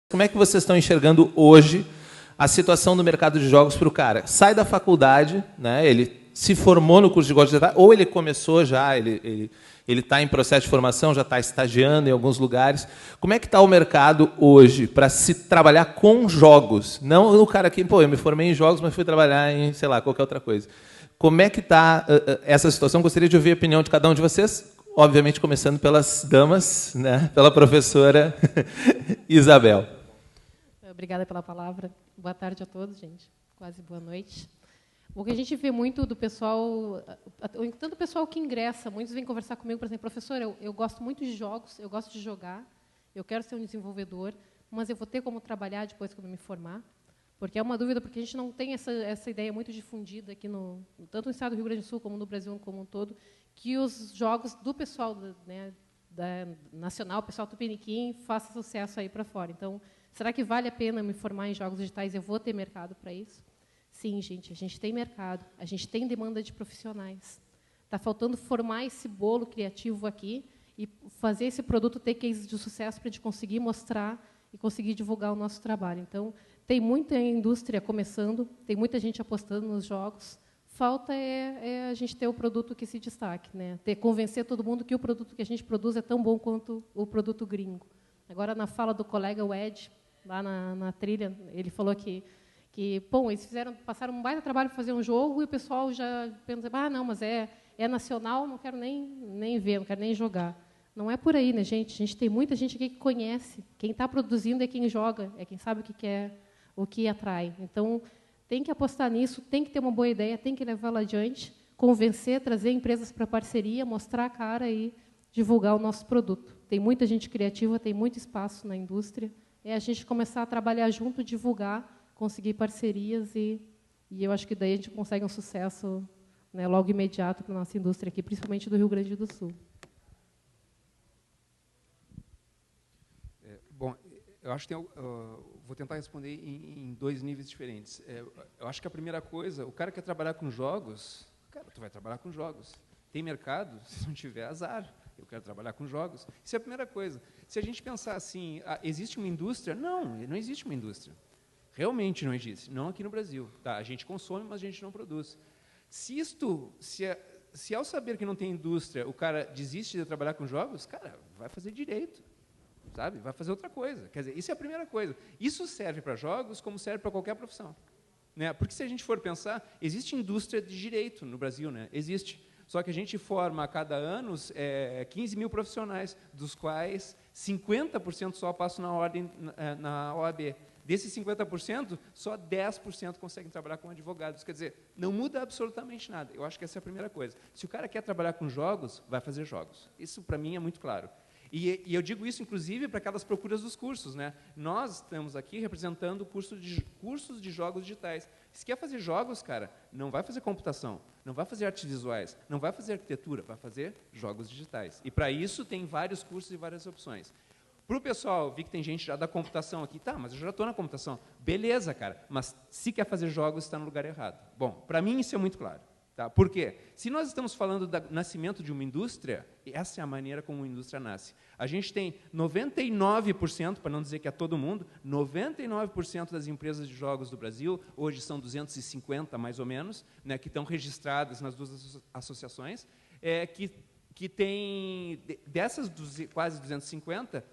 Como é que vocês estão enxergando hoje a situação do mercado de jogos para o cara? Sai da faculdade, né? Ele se formou no curso de jogos digitais, ou ele começou já, ele está em processo de formação, já está estagiando em alguns lugares. Como é que está o mercado hoje para se trabalhar com jogos? Não o cara que, pô, eu me formei em jogos, mas fui trabalhar em, sei lá, qualquer outra coisa. Como é que está essa situação? Gostaria de ouvir a opinião de cada um de vocês, obviamente começando pelas damas, né? Pela professora Isabel. Obrigada pela palavra. Boa tarde a todos, gente. Quase boa noite. O que a gente vê muito do pessoal, tanto o pessoal que ingressa, muitos vêm conversar comigo, por exemplo, professor, eu gosto muito de jogos, eu gosto de jogar, eu quero ser um desenvolvedor, mas eu vou ter como trabalhar depois quando me formar? Porque é uma dúvida, porque a gente não tem essa ideia muito difundida aqui, tanto no estado do Rio Grande do Sul como no Brasil como um todo, que os jogos do pessoal, né, nacional, o pessoal tupiniquim, faça sucesso aí para fora. Então, será que vale a pena me formar em jogos digitais? Eu vou ter mercado para isso? Sim, gente, a gente tem mercado, a gente tem demanda de profissionais. Está faltando formar esse bolo criativo aqui e fazer esse produto ter cases de sucesso para a gente conseguir mostrar e conseguir divulgar o nosso trabalho. Então, tem muita indústria começando, tem muita gente apostando nos jogos. Falta a gente ter o produto que se destaque, né? Convencer todo mundo que o produto que a gente produz é tão bom quanto o produto gringo. Agora, na fala do colega, o Ed, lá na trilha, ele falou que bom, eles passaram um baita trabalho para fazer um jogo e o pessoal já pensa, não, mas é nacional, não quero nem ver, não quero nem jogar. Não é por aí, né, gente? A gente tem muita gente aqui que conhece. Quem está produzindo é quem joga, é quem sabe o que quer, o que atrai. Então, tem que apostar nisso, tem que ter uma boa ideia, tem que levá-la adiante, convencer, trazer empresas para parceria, mostrar a cara e divulgar o nosso produto. Tem muita gente criativa, tem muito espaço na indústria. É a gente começar a trabalhar junto, divulgar, conseguir parcerias e eu acho que daí a gente consegue um sucesso, né, logo imediato para a nossa indústria aqui, principalmente do Rio Grande do Sul. Bom, eu acho que vou tentar responder em dois níveis diferentes. Eu acho que a primeira coisa, o cara quer trabalhar com jogos, cara, tu vai trabalhar com jogos. Tem mercado? Se não tiver, azar. Eu quero trabalhar com jogos. Isso é a primeira coisa. Se a gente pensar assim, existe uma indústria? Não existe uma indústria. Realmente não existe. Não aqui no Brasil. Tá, a gente consome, mas a gente não produz. Se ao saber que não tem indústria, o cara desiste de trabalhar com jogos, cara, vai fazer direito. Sabe? Vai fazer outra coisa. Quer dizer, isso é a primeira coisa. Isso serve para jogos como serve para qualquer profissão. Né? Porque se a gente for pensar, existe indústria de direito no Brasil, né? Existe. Só que a gente forma a cada ano 15 mil profissionais, dos quais 50% só passam na OAB. Desses 50%, só 10% conseguem trabalhar como advogados. Quer dizer, não muda absolutamente nada. Eu acho que essa é a primeira coisa. Se o cara quer trabalhar com jogos, vai fazer jogos. Isso, para mim, é muito claro. E eu digo isso, inclusive, para aquelas procuras dos cursos. Né? Nós estamos aqui representando cursos de jogos digitais. Se quer fazer jogos, cara, não vai fazer computação, não vai fazer artes visuais, não vai fazer arquitetura, vai fazer jogos digitais. E, para isso, tem vários cursos e várias opções. Para o pessoal, vi que tem gente já da computação aqui, tá, mas eu já estou na computação. Beleza, cara, mas se quer fazer jogos, está no lugar errado. Bom, para mim isso é muito claro. Tá? Por quê? Se nós estamos falando do nascimento de uma indústria, essa é a maneira como uma indústria nasce. A gente tem 99%, para não dizer que é todo mundo, 99% das empresas de jogos do Brasil, hoje são 250 mais ou menos, né, que estão registradas nas duas associações, que tem, dessas quase 250,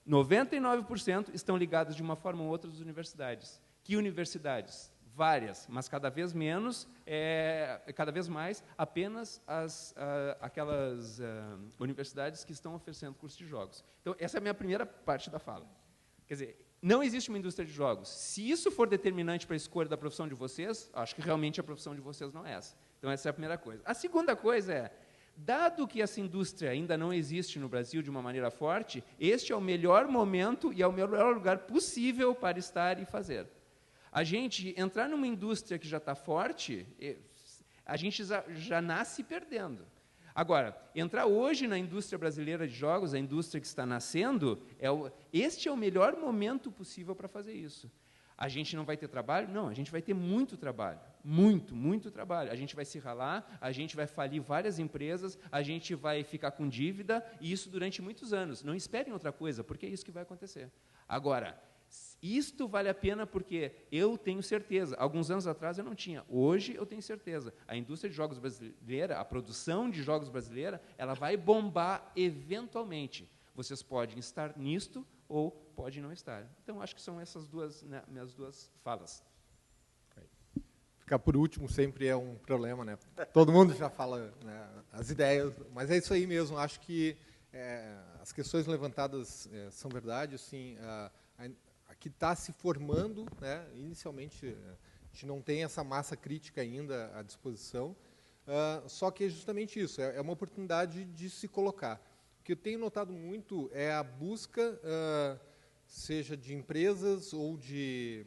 99% estão ligados de uma forma ou outra às universidades. Que universidades? Várias, mas cada vez menos, cada vez mais, apenas aquelas universidades que estão oferecendo curso de jogos. Então, essa é a minha primeira parte da fala. Quer dizer, não existe uma indústria de jogos. Se isso for determinante para a escolha da profissão de vocês, acho que realmente a profissão de vocês não é essa. Então, essa é a primeira coisa. A segunda coisa dado que essa indústria ainda não existe no Brasil de uma maneira forte, este é o melhor momento e é o melhor lugar possível para estar e fazer. A gente entrar numa indústria que já está forte, a gente já nasce perdendo. Agora, entrar hoje na indústria brasileira de jogos, a indústria que está nascendo, este é o melhor momento possível para fazer isso. A gente não vai ter trabalho? Não, a gente vai ter muito trabalho. Muito trabalho. A gente vai se ralar, a gente vai falir várias empresas, a gente vai ficar com dívida, e isso durante muitos anos. Não esperem outra coisa, porque é isso que vai acontecer. Agora, Isto vale a pena porque eu tenho certeza. Alguns anos atrás eu não tinha. Hoje eu tenho certeza. A indústria de jogos brasileira, a produção de jogos brasileira, ela vai bombar eventualmente. Vocês podem estar nisto ou podem não estar. Então, acho que são essas duas, né, minhas duas falas. Ficar por último sempre é um problema, né? Todo mundo já fala, né, as ideias, mas é isso aí mesmo. Acho que as questões levantadas são verdade. Assim, que está se formando, né? Inicialmente, a gente não tem essa massa crítica ainda à disposição, só que é justamente isso, é uma oportunidade de se colocar. O que eu tenho notado muito é a busca, seja de empresas ou de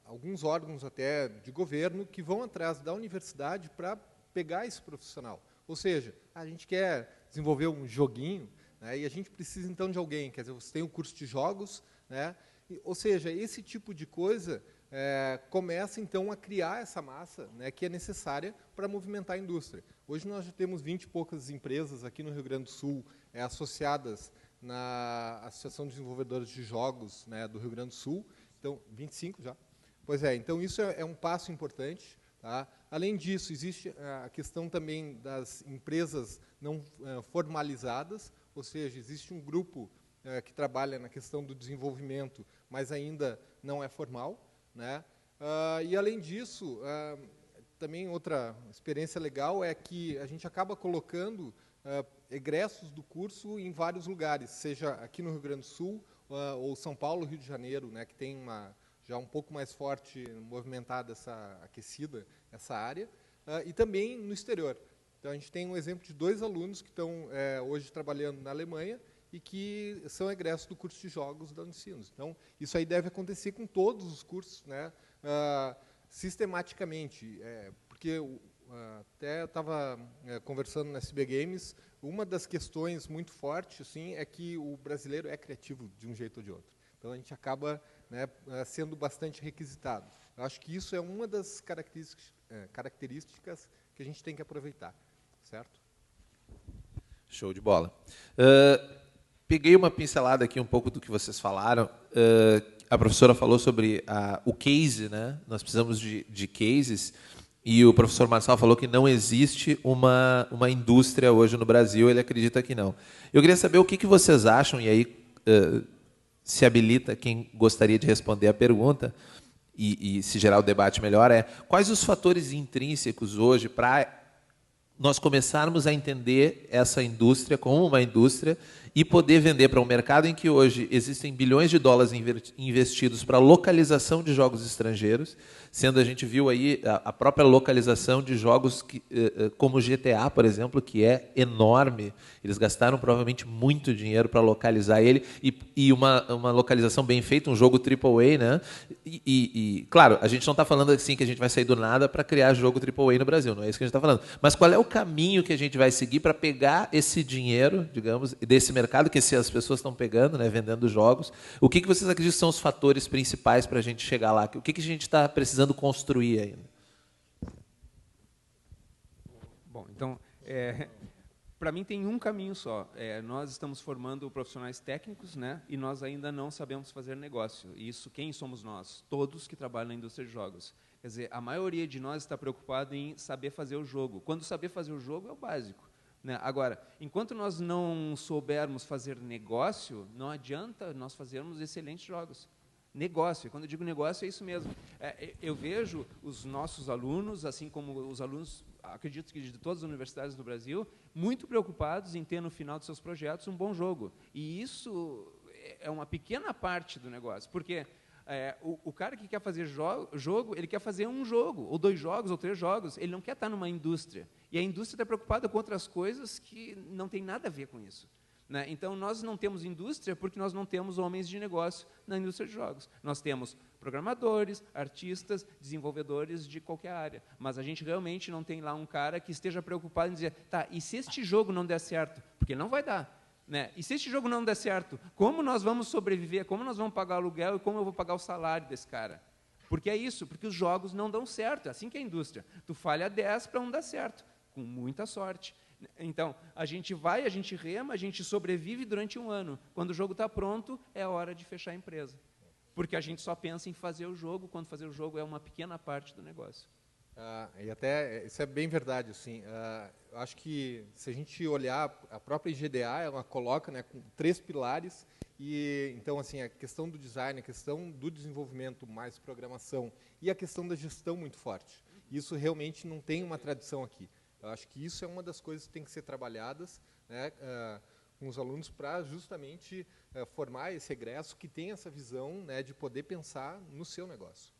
alguns órgãos até de governo, que vão atrás da universidade para pegar esse profissional. Ou seja, a gente quer desenvolver um joguinho, né, e a gente precisa, então, de alguém. Quer dizer, você tem um curso de jogos, né, ou seja, esse tipo de coisa começa, então, a criar essa massa, né, que é necessária para movimentar a indústria. Hoje nós já temos 20 e poucas empresas aqui no Rio Grande do Sul associadas na Associação de Desenvolvedores de Jogos, né, do Rio Grande do Sul. Então, 25 já. Pois é, então isso é um passo importante. Tá? Além disso, existe a questão também das empresas não formalizadas, ou seja, existe um grupo que trabalha na questão do desenvolvimento, mas ainda não é formal, né? E, além disso, também outra experiência legal é que a gente acaba colocando egressos do curso em vários lugares, seja aqui no Rio Grande do Sul, ou São Paulo, Rio de Janeiro, né, que tem já um pouco mais forte, movimentada, aquecida, essa área, e também no exterior. Então, a gente tem um exemplo de 2 alunos que estão hoje trabalhando na Alemanha e que são egressos do curso de jogos da Unicinos. Então, isso aí deve acontecer com todos os cursos, né, sistematicamente, porque até eu estava conversando na SB Games, uma das questões muito fortes, assim, é que o brasileiro é criativo de um jeito ou de outro. Então, a gente acaba, né, sendo bastante requisitado. Eu acho que isso é uma das características que a gente tem que aproveitar, certo? Show de bola. Peguei uma pincelada aqui um pouco do que vocês falaram. A professora falou sobre o case, né? Nós precisamos de cases, e o professor Marçal falou que não existe uma indústria hoje no Brasil, ele acredita que não. Eu queria saber o que vocês acham, e aí se habilita quem gostaria de responder a pergunta, e se gerar o debate melhor, quais os fatores intrínsecos hoje para nós começarmos a entender essa indústria como uma indústria e poder vender para um mercado em que hoje existem bilhões de dólares investidos para a localização de jogos estrangeiros, sendo a gente viu aí a própria localização de jogos como GTA, por exemplo, que é enorme. Eles gastaram provavelmente muito dinheiro para localizar ele, e uma localização bem feita, um jogo AAA, né? Claro, a gente não está falando assim que a gente vai sair do nada para criar jogo AAA no Brasil, não é isso que a gente está falando. Mas qual é o caminho que a gente vai seguir para pegar esse dinheiro, digamos, desse mercado que as pessoas estão pegando, né, vendendo jogos? O que vocês acreditam que são os fatores principais para a gente chegar lá? O que a gente está precisando construir ainda? Bom, então, para mim tem um caminho só. Nós estamos formando profissionais técnicos, né, e nós ainda não sabemos fazer negócio. Isso, quem somos nós? Todos que trabalham na indústria de jogos. Quer dizer, a maioria de nós está preocupada em saber fazer o jogo. Quando saber fazer o jogo é o básico, né? Agora, enquanto nós não soubermos fazer negócio, não adianta nós fazermos excelentes jogos. Negócio, quando eu digo negócio, é isso mesmo. Eu vejo os nossos alunos, assim como os alunos, acredito que de todas as universidades do Brasil, muito preocupados em ter no final de seus projetos um bom jogo. E isso é uma pequena parte do negócio, porque o cara que quer fazer jogo, ele quer fazer um jogo, ou 2 jogos, ou 3 jogos, ele não quer estar numa indústria. E a indústria está preocupada com outras coisas que não tem nada a ver com isso, né? Então, nós não temos indústria porque nós não temos homens de negócio na indústria de jogos. Nós temos programadores, artistas, desenvolvedores de qualquer área. Mas a gente realmente não tem lá um cara que esteja preocupado em dizer, tá, e se este jogo não der certo? Porque não vai dar, né? E se este jogo não der certo, como nós vamos sobreviver? Como nós vamos pagar o aluguel e como eu vou pagar o salário desse cara? Porque é isso, porque os jogos não dão certo. É assim que é a indústria. Tu falha 10 para um dar certo, com muita sorte. Então, a gente rema, a gente sobrevive durante um ano. Quando o jogo está pronto, é hora de fechar a empresa. porque a gente só pensa em fazer o jogo, quando fazer o jogo é uma pequena parte do negócio. E até isso é bem verdade, assim. Eu acho que se a gente olhar a própria IGDA, ela coloca, né, com 3 pilares e então assim a questão do design, a questão do desenvolvimento mais programação e a questão da gestão muito forte. Isso realmente não tem uma tradição aqui. Eu acho que isso é uma das coisas que tem que ser trabalhadas, né, com os alunos para justamente formar esse egresso que tem essa visão, né, de poder pensar no seu negócio.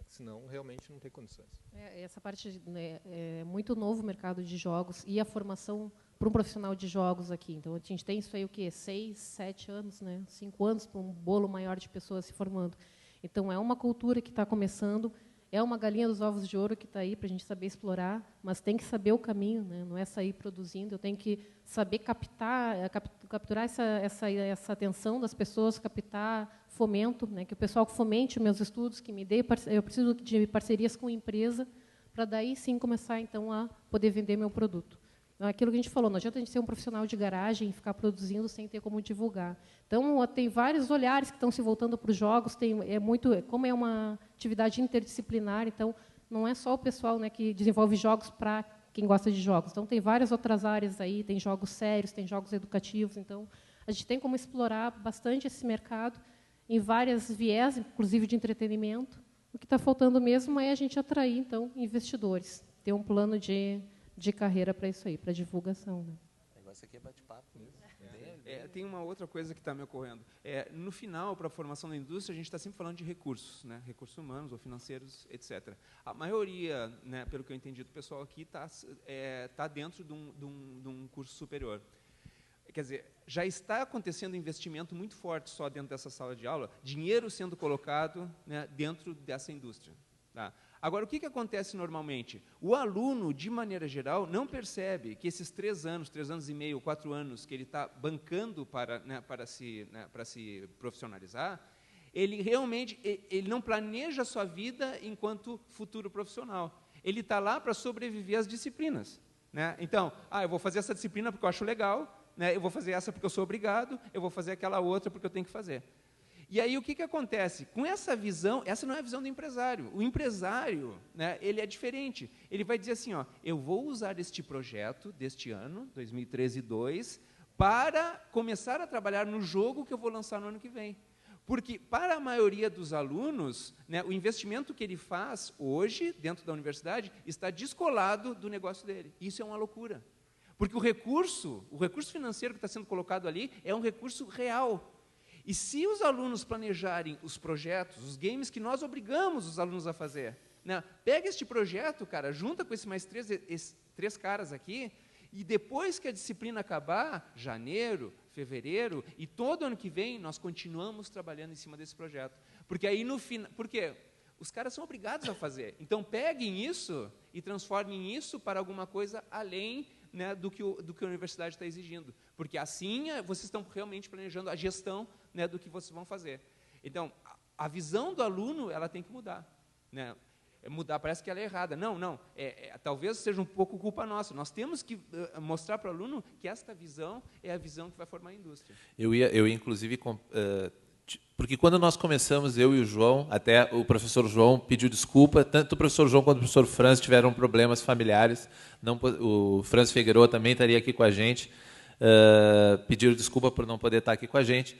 Senão, realmente, não tem condições. Essa parte, né, é muito novo o mercado de jogos e a formação para um profissional de jogos aqui. Então, a gente tem isso aí, o quê? 6, 7 anos, né? 5 anos para um bolo maior de pessoas se formando. Então, é uma cultura que está começando, é uma galinha dos ovos de ouro que está aí para a gente saber explorar, mas tem que saber o caminho, né? Não é sair produzindo, eu tenho que saber capturar essa atenção das pessoas, captar fomento, né? Que o pessoal fomente os meus estudos, que me dê, eu preciso de parcerias com a empresa para daí sim começar então a poder vender meu produto. Aquilo que a gente falou, não adianta a gente ser um profissional de garagem e ficar produzindo sem ter como divulgar. Então, tem vários olhares que estão se voltando para os jogos, como é uma atividade interdisciplinar, então, não é só o pessoal, né, que desenvolve jogos para quem gosta de jogos. Então, tem várias outras áreas aí, tem jogos sérios, tem jogos educativos, então, a gente tem como explorar bastante esse mercado em várias viés, inclusive de entretenimento. O que está faltando mesmo é a gente atrair, então, investidores, ter um plano de carreira para isso aí, para divulgação. Né? O negócio aqui é bate-papo mesmo. Tem uma outra coisa que está me ocorrendo. No final, para a formação da indústria, a gente está sempre falando de recursos, né? Recursos humanos ou financeiros, etc. A maioria, né, pelo que eu entendi do pessoal aqui, tá dentro de um curso superior. Quer dizer, já está acontecendo investimento muito forte só dentro dessa sala de aula, dinheiro sendo colocado, né, dentro dessa indústria. Tá? Agora, o que acontece normalmente? O aluno, de maneira geral, não percebe que esses 3 anos e meio, 4 anos que ele está bancando para se profissionalizar, ele realmente ele não planeja a sua vida enquanto futuro profissional. Ele está lá para sobreviver às disciplinas. Né? Então, eu vou fazer essa disciplina porque eu acho legal, né? Eu vou fazer essa porque eu sou obrigado, eu vou fazer aquela outra porque eu tenho que fazer. E aí, o que acontece? Com essa visão, essa não é a visão do empresário. O empresário, né, ele é diferente. Ele vai dizer assim, eu vou usar este projeto deste ano, 2013-2, para começar a trabalhar no jogo que eu vou lançar no ano que vem. Porque, para a maioria dos alunos, né, o investimento que ele faz hoje, dentro da universidade, está descolado do negócio dele. Isso é uma loucura. Porque o recurso financeiro que está sendo colocado ali é um recurso real. E se os alunos planejarem os projetos, os games que nós obrigamos os alunos a fazer, né? Pega este projeto, cara, junta com esses mais 3 caras aqui, e depois que a disciplina acabar, janeiro, fevereiro, e todo ano que vem, nós continuamos trabalhando em cima desse projeto. Porque aí, no final, porque os caras são obrigados a fazer. Então, peguem isso e transformem isso para alguma coisa além, né, do que a universidade está exigindo. Porque assim vocês estão realmente planejando a gestão, né, do que vocês vão fazer. Então, a visão do aluno ela tem que mudar. Né? Mudar parece que ela é errada. Não. Talvez seja um pouco culpa nossa. Nós temos que mostrar para o aluno que esta visão é a visão que vai formar a indústria. Eu ia inclusive... porque quando nós começamos, eu e o João, até o professor João pediu desculpa, tanto o professor João quanto o professor Franz tiveram problemas familiares, o Franz Figueiredo também estaria aqui com a gente, pediram desculpa por não poder estar aqui com a gente,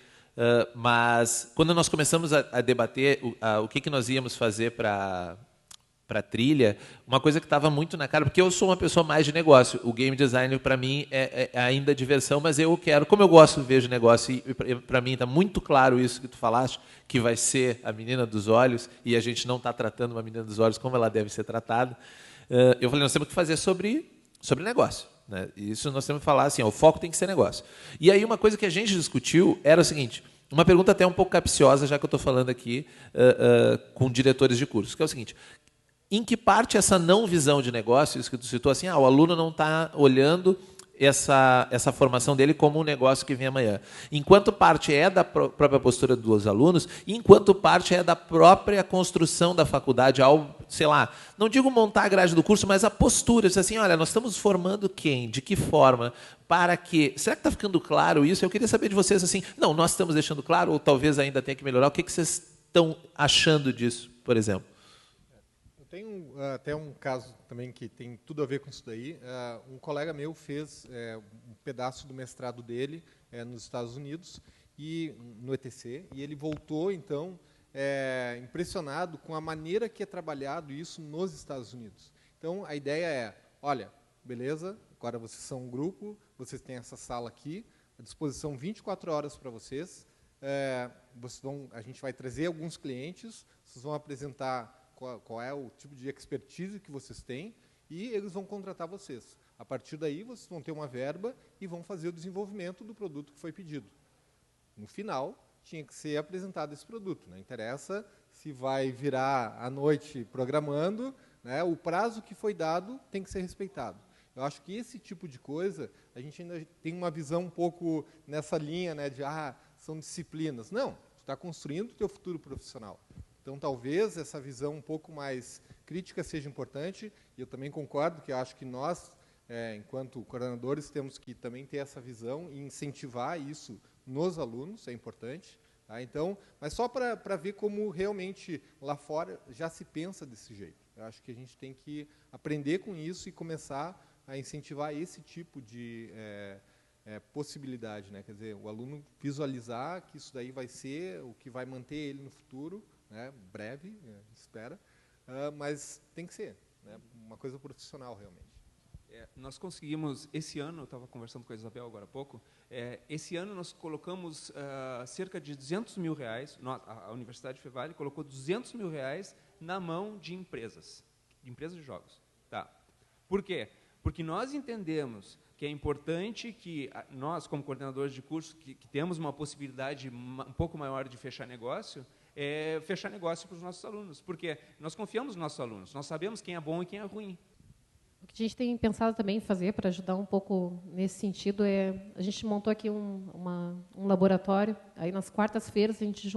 mas quando nós começamos a debater o que nós íamos fazer para a trilha, uma coisa que estava muito na cara, porque eu sou uma pessoa mais de negócio, o game design para mim é ainda diversão, mas eu quero, como eu gosto, vejo negócio, e para mim está muito claro isso que tu falaste, que vai ser a menina dos olhos, e a gente não está tratando uma menina dos olhos como ela deve ser tratada. Eu falei, nós temos que fazer sobre negócio. Né? Isso nós temos que falar assim, o foco tem que ser negócio. E aí uma coisa que a gente discutiu era o seguinte, uma pergunta até um pouco capciosa, já que eu estou falando aqui com diretores de cursos, que é o seguinte: em que parte essa não visão de negócio, isso que tu citou, assim, o aluno não está olhando essa formação dele como um negócio que vem amanhã. Enquanto parte é da própria postura dos alunos, e enquanto parte é da própria construção da faculdade, ao, sei lá, não digo montar a grade do curso, mas a postura, diz assim, olha, nós estamos formando quem, de que forma, para quê? Será que está ficando claro isso? Eu queria saber de vocês, assim, não, nós estamos deixando claro, ou talvez ainda tenha que melhorar, o que vocês estão achando disso, por exemplo? Eu tenho até um caso também que tem tudo a ver com isso daí. Um colega meu fez um pedaço do mestrado dele nos Estados Unidos, e no ETC, e ele voltou, então, impressionado com a maneira que é trabalhado isso nos Estados Unidos. Então, a ideia é, olha, beleza, agora vocês são um grupo, vocês têm essa sala aqui, à disposição 24 horas para vocês, a gente vai trazer alguns clientes, vocês vão apresentar qual é o tipo de expertise que vocês têm, e eles vão contratar vocês. A partir daí, vocês vão ter uma verba e vão fazer o desenvolvimento do produto que foi pedido. No final, tinha que ser apresentado esse produto. Não interessa se vai virar à noite programando, né, o prazo que foi dado tem que ser respeitado. Eu acho que esse tipo de coisa, a gente ainda tem uma visão um pouco nessa linha, né, de são disciplinas. Não, tu está construindo o teu futuro profissional. Então, talvez essa visão um pouco mais crítica seja importante, e eu também concordo que eu acho que nós, enquanto coordenadores, temos que também ter essa visão e incentivar isso nos alunos, é importante. Tá? Então, mas só para ver como realmente lá fora já se pensa desse jeito. Eu acho que a gente tem que aprender com isso e começar a incentivar esse tipo de possibilidade. Né? Quer dizer, o aluno visualizar que isso daí vai ser o que vai manter ele no futuro, né? Breve, espera, mas tem que ser, né? Uma coisa profissional realmente. Nós conseguimos, esse ano, eu estava conversando com a Isabel agora há pouco, esse ano nós colocamos cerca de R$200 mil, a Universidade Fevale colocou R$200 mil na mão de empresas de jogos. Tá. Por quê? Porque nós entendemos que é importante que nós, como coordenadores de curso, que temos uma possibilidade um pouco maior de fechar negócio para os nossos alunos. Porque nós confiamos nos nossos alunos, nós sabemos quem é bom e quem é ruim. O que a gente tem pensado também em fazer para ajudar um pouco nesse sentido a gente montou aqui um laboratório. Aí nas quartas-feiras a gente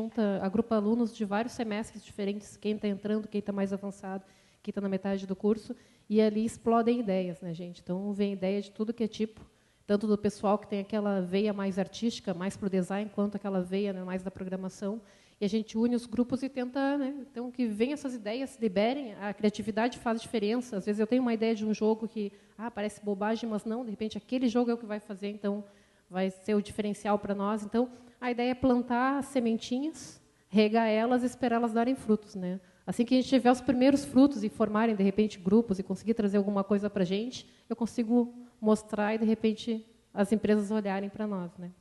agrupa alunos de vários semestres diferentes, quem está entrando, quem está mais avançado, quem está na metade do curso, e ali explodem ideias, né, gente? Então vem ideia de tudo que é tipo, tanto do pessoal que tem aquela veia mais artística, mais para o design, quanto aquela veia, né, mais da programação. E a gente une os grupos e tenta, né, então, que venham essas ideias, se liberem. A criatividade faz diferença. Às vezes eu tenho uma ideia de um jogo que parece bobagem, mas não, de repente aquele jogo é o que vai fazer, então vai ser o diferencial para nós. Então, a ideia é plantar sementinhas, regar elas e esperar elas darem frutos, né? Assim que a gente tiver os primeiros frutos e formarem, de repente, grupos e conseguir trazer alguma coisa para a gente, eu consigo mostrar e, de repente, as empresas olharem para nós, né?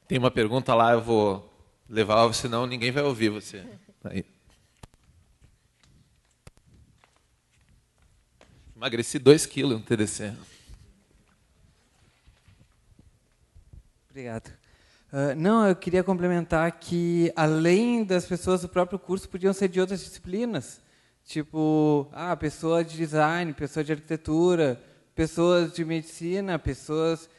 Tem uma pergunta lá, eu vou levar, senão ninguém vai ouvir você. Aí. Emagreci 2 quilos no TDC. Obrigado. Não, eu queria complementar que, além das pessoas do próprio curso, podiam ser de outras disciplinas. Tipo, pessoa de design, pessoa de arquitetura, pessoas de medicina, pessoas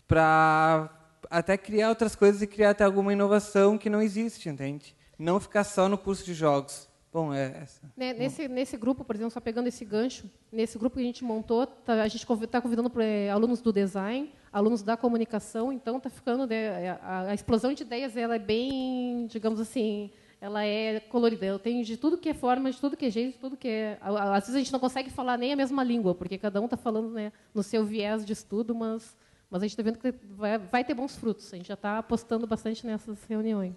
para até criar outras coisas e criar até alguma inovação que não existe, entende? Não ficar só no curso de jogos. Bom, essa. Nesse grupo, por exemplo, só pegando esse gancho, nesse grupo que a gente montou, a gente está convidando alunos do design, alunos da comunicação, então está ficando, né, a explosão de ideias, ela é bem, digamos assim, ela é colorida. Eu tenho de tudo que é forma, de tudo que é jeito, de tudo que é. Às vezes a gente não consegue falar nem a mesma língua, porque cada um está falando, né, no seu viés de estudo, mas a gente está vendo que vai ter bons frutos. A gente já está apostando bastante nessas reuniões.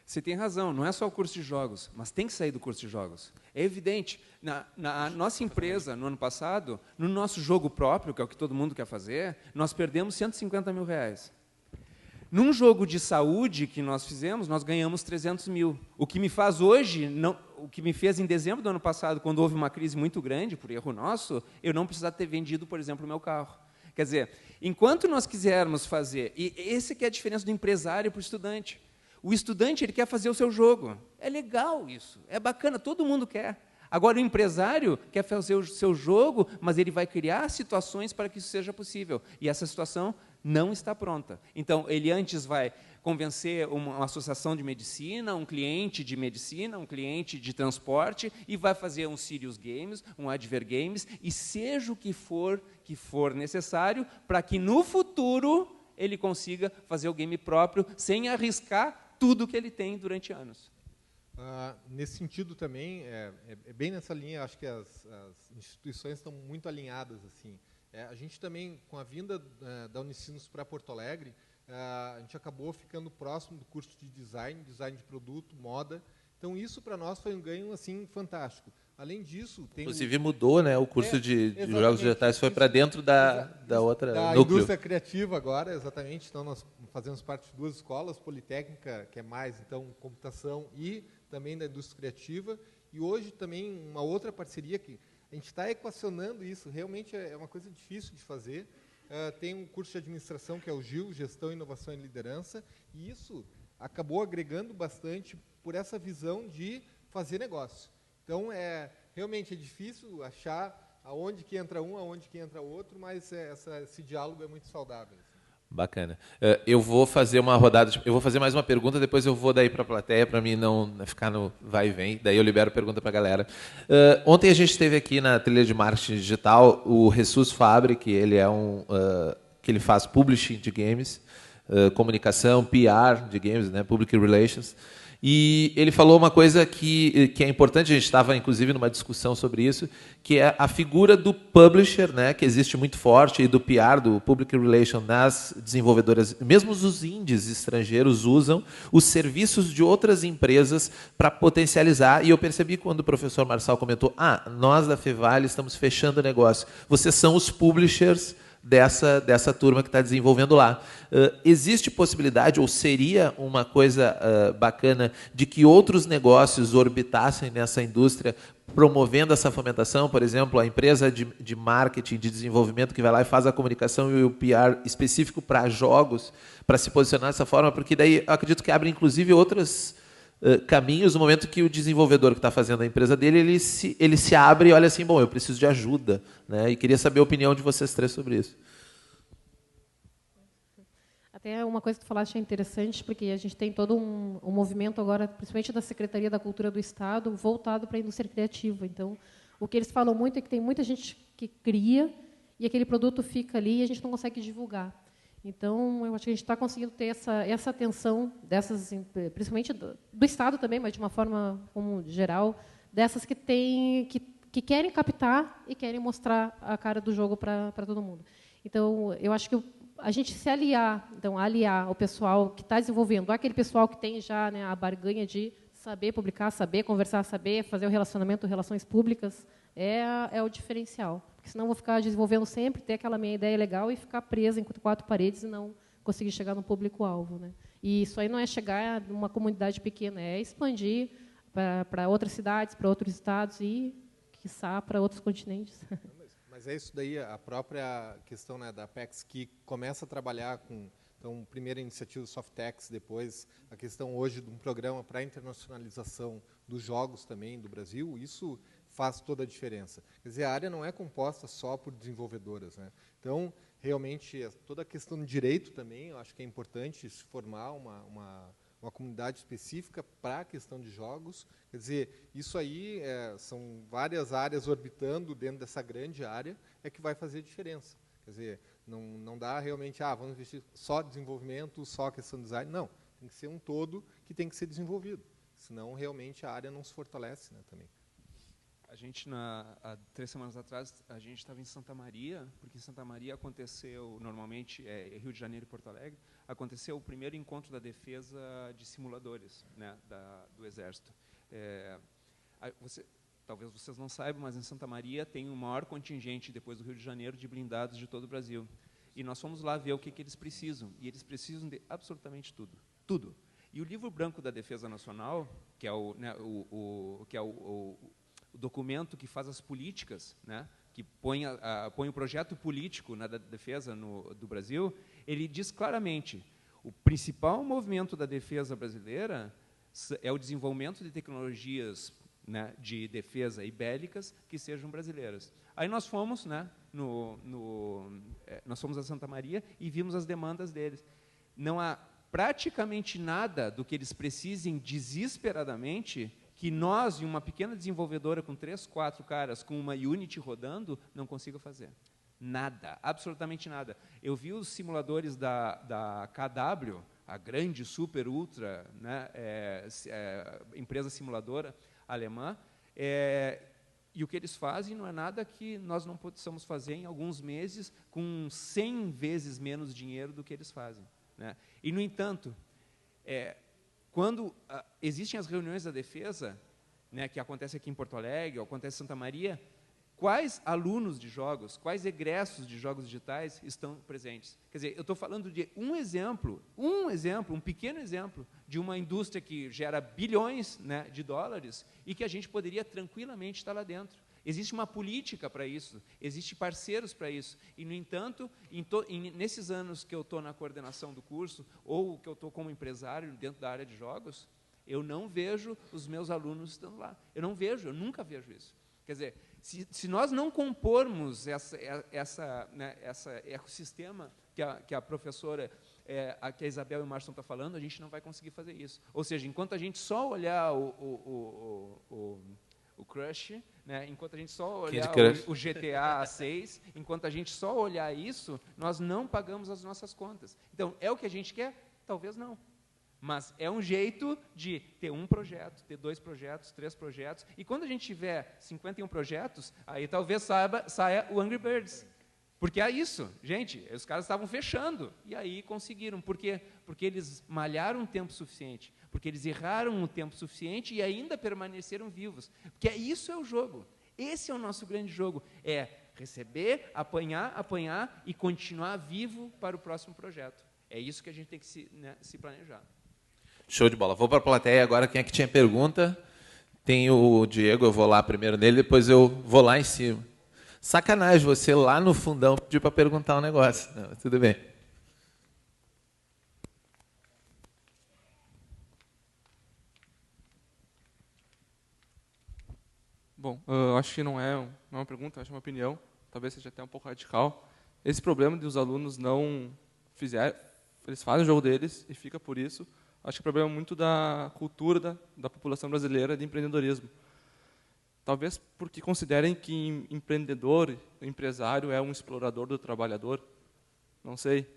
Você tem razão, não é só o curso de jogos, mas tem que sair do curso de jogos. É evidente, na nossa empresa, no ano passado, no nosso jogo próprio, que é o que todo mundo quer fazer, nós perdemos R$150 mil. Num jogo de saúde que nós fizemos, nós ganhamos 300 mil. O que me faz hoje, o que me fez em dezembro do ano passado, quando houve uma crise muito grande, por erro nosso, eu não precisar ter vendido, por exemplo, o meu carro. Quer dizer, enquanto nós quisermos fazer, e essa que é a diferença do empresário para o estudante. O estudante, ele quer fazer o seu jogo. É legal isso, é bacana, todo mundo quer. Agora, o empresário quer fazer o seu jogo, mas ele vai criar situações para que isso seja possível. E essa situação não está pronta. Então, ele antes vai convencer uma associação de medicina, um cliente de medicina, um cliente de transporte, e vai fazer um Serious Games, um Adver Games, e seja o que for necessário, para que no futuro ele consiga fazer o game próprio, sem arriscar tudo que ele tem durante anos. Nesse sentido também, bem nessa linha, acho que as instituições estão muito alinhadas. Assim. A gente também, com a vinda da Unicinos para Porto Alegre, a gente acabou ficando próximo do curso de design de produto, moda. Então, isso para nós foi um ganho assim, fantástico. Além disso... Inclusive mudou, né? O curso de jogos digitais foi para dentro da outra da núcleo. Indústria criativa agora, exatamente. Então, nós fazemos parte de 2 escolas, Politécnica, que é mais, então, computação, e também da indústria criativa. E hoje também uma outra parceria que a gente está equacionando isso. Realmente é uma coisa difícil de fazer. Tem um curso de administração, que é o GIL, Gestão, Inovação e Liderança, e isso acabou agregando bastante por essa visão de fazer negócio. Então, realmente é difícil achar aonde que entra um, aonde que entra outro, mas esse diálogo é muito saudável. Assim. Bacana. Eu vou fazer uma rodada, eu vou fazer mais uma pergunta, depois eu vou daí para a plateia, para mim não ficar no vai e vem, daí eu libero pergunta para a galera. Ontem a gente teve aqui na trilha de marketing digital o Jesus Fabre, que ele é que ele faz publishing de games, comunicação, PR de games, né, public relations. E ele falou uma coisa que é importante, a gente estava, inclusive, numa discussão sobre isso, que é a figura do publisher, né, que existe muito forte, e do PR, do Public Relations, nas desenvolvedoras. Mesmo os indies estrangeiros usam os serviços de outras empresas para potencializar. E eu percebi quando o professor Marçal comentou, nós da Fevale estamos fechando o negócio. Vocês são os publishers dessa turma que está desenvolvendo lá. Existe possibilidade, ou seria uma coisa bacana, de que outros negócios orbitassem nessa indústria, promovendo essa fomentação? Por exemplo, a empresa de marketing, de desenvolvimento, que vai lá e faz a comunicação e o PR específico para jogos, para se posicionar dessa forma, porque daí eu acredito que abre, inclusive, outros caminhos no momento que o desenvolvedor que está fazendo a empresa dele, ele se abre e olha assim, bom, eu preciso de ajuda, né? E queria saber a opinião de vocês 3 sobre isso. Até uma coisa que tu falaste é interessante, porque a gente tem todo um movimento agora, principalmente da Secretaria da Cultura do Estado, voltado para a indústria criativa. Então, o que eles falam muito é que tem muita gente que cria e aquele produto fica ali e a gente não consegue divulgar. Então, eu acho que a gente está conseguindo ter essa atenção dessas, principalmente do Estado também, mas de uma forma como geral, dessas que querem captar e querem mostrar a cara do jogo para todo mundo. Então, eu acho que a gente se aliar o pessoal que está desenvolvendo, aquele pessoal que tem já, né, a barganha de saber publicar, saber conversar, saber fazer o relacionamento, relações públicas, é o diferencial. Porque senão eu vou ficar desenvolvendo sempre, ter aquela minha ideia legal e ficar presa em 4 paredes e não conseguir chegar no público-alvo, né? E isso aí não é chegar numa comunidade pequena, é expandir para outras cidades, para outros estados e, quiçá, para outros continentes. Mas é isso daí, a própria questão, né, da Apex, que começa a trabalhar com... Então, primeira iniciativa do Softex, depois a questão hoje de um programa para a internacionalização dos jogos também do Brasil, isso faz toda a diferença. Quer dizer, a área não é composta só por desenvolvedoras, né? Então, realmente, toda a questão do direito também, eu acho que é importante se formar uma comunidade específica para a questão de jogos. Quer dizer, isso aí são várias áreas orbitando dentro dessa grande área, é que vai fazer diferença. Quer dizer, não dá realmente, vamos investir só desenvolvimento, só questão de design. Não, tem que ser um todo que tem que ser desenvolvido. Senão, realmente, a área não se fortalece, né, também. A gente, há 3 semanas atrás, a gente estava em Santa Maria, porque em Santa Maria aconteceu, normalmente, Rio de Janeiro e Porto Alegre, aconteceu o primeiro encontro da defesa de simuladores, né, do Exército. Talvez vocês não saibam, mas em Santa Maria tem o maior contingente, depois do Rio de Janeiro, de blindados de todo o Brasil. E nós fomos lá ver o que eles precisam. E eles precisam de absolutamente tudo. Tudo. E o Livro Branco da Defesa Nacional, que é o documento que faz as políticas, né, que põe o projeto político na defesa do Brasil, ele diz claramente, o principal movimento da defesa brasileira é o desenvolvimento de tecnologias, né, de defesa e bélicas que sejam brasileiras. Aí nós fomos, né, nós fomos a Santa Maria e vimos as demandas deles. Não há praticamente nada do que eles precisem desesperadamente que nós, em uma pequena desenvolvedora com 3, 4 caras, com uma Unity rodando, não consiga fazer. Nada, absolutamente nada. Eu vi os simuladores da KW, a grande, super, ultra, né, empresa simuladora alemã, e o que eles fazem não é nada que nós não possamos fazer em alguns meses com 100 vezes menos dinheiro do que eles fazem, né? E, no entanto, quando existem as reuniões da defesa, né, que acontece aqui em Porto Alegre, ou acontece em Santa Maria, quais alunos de jogos, quais egressos de jogos digitais estão presentes? Quer dizer, eu estou falando de um pequeno exemplo de uma indústria que gera bilhões, né, de dólares e que a gente poderia tranquilamente estar lá dentro. Existe uma política para isso, existem parceiros para isso. E, no entanto, nesses anos que eu estou na coordenação do curso, ou que eu estou como empresário dentro da área de jogos, eu não vejo os meus alunos estando lá. Eu nunca vejo isso. Quer dizer, se nós não compormos né, esse ecossistema que a professora, que a Isabel e o Márcio estão falando, a gente não vai conseguir fazer isso. Ou seja, enquanto a gente só olhar o Crush, né, enquanto a gente só olhar o GTA 6, enquanto a gente só olhar isso, nós não pagamos as nossas contas. Então, é o que a gente quer? Talvez não. Mas é um jeito de ter um projeto, ter 2 projetos, 3 projetos, e quando a gente tiver 51 projetos, aí talvez saia o Angry Birds. Porque é isso, gente, os caras estavam fechando, e aí conseguiram. Por quê? Porque eles malharam um tempo suficiente, porque eles erraram um tempo suficiente e ainda permaneceram vivos. Porque isso é o jogo. Esse é o nosso grande jogo, é receber, apanhar e continuar vivo para o próximo projeto. É isso que a gente tem que se planejar. Show de bola. Vou para a plateia agora. Quem é que tinha pergunta? Tem o Diego, eu vou lá primeiro nele, depois eu vou lá em cima. Sacanagem, você lá no fundão pediu para perguntar um negócio. Não, tudo bem. Bom, eu acho que não é uma pergunta, acho uma opinião, talvez seja até um pouco radical. Esse problema de os alunos não fizerem, eles fazem o jogo deles e fica por isso. Acho que o problema é muito da cultura da população brasileira de empreendedorismo. Talvez porque considerem que empreendedor, empresário, é um explorador do trabalhador. Não sei.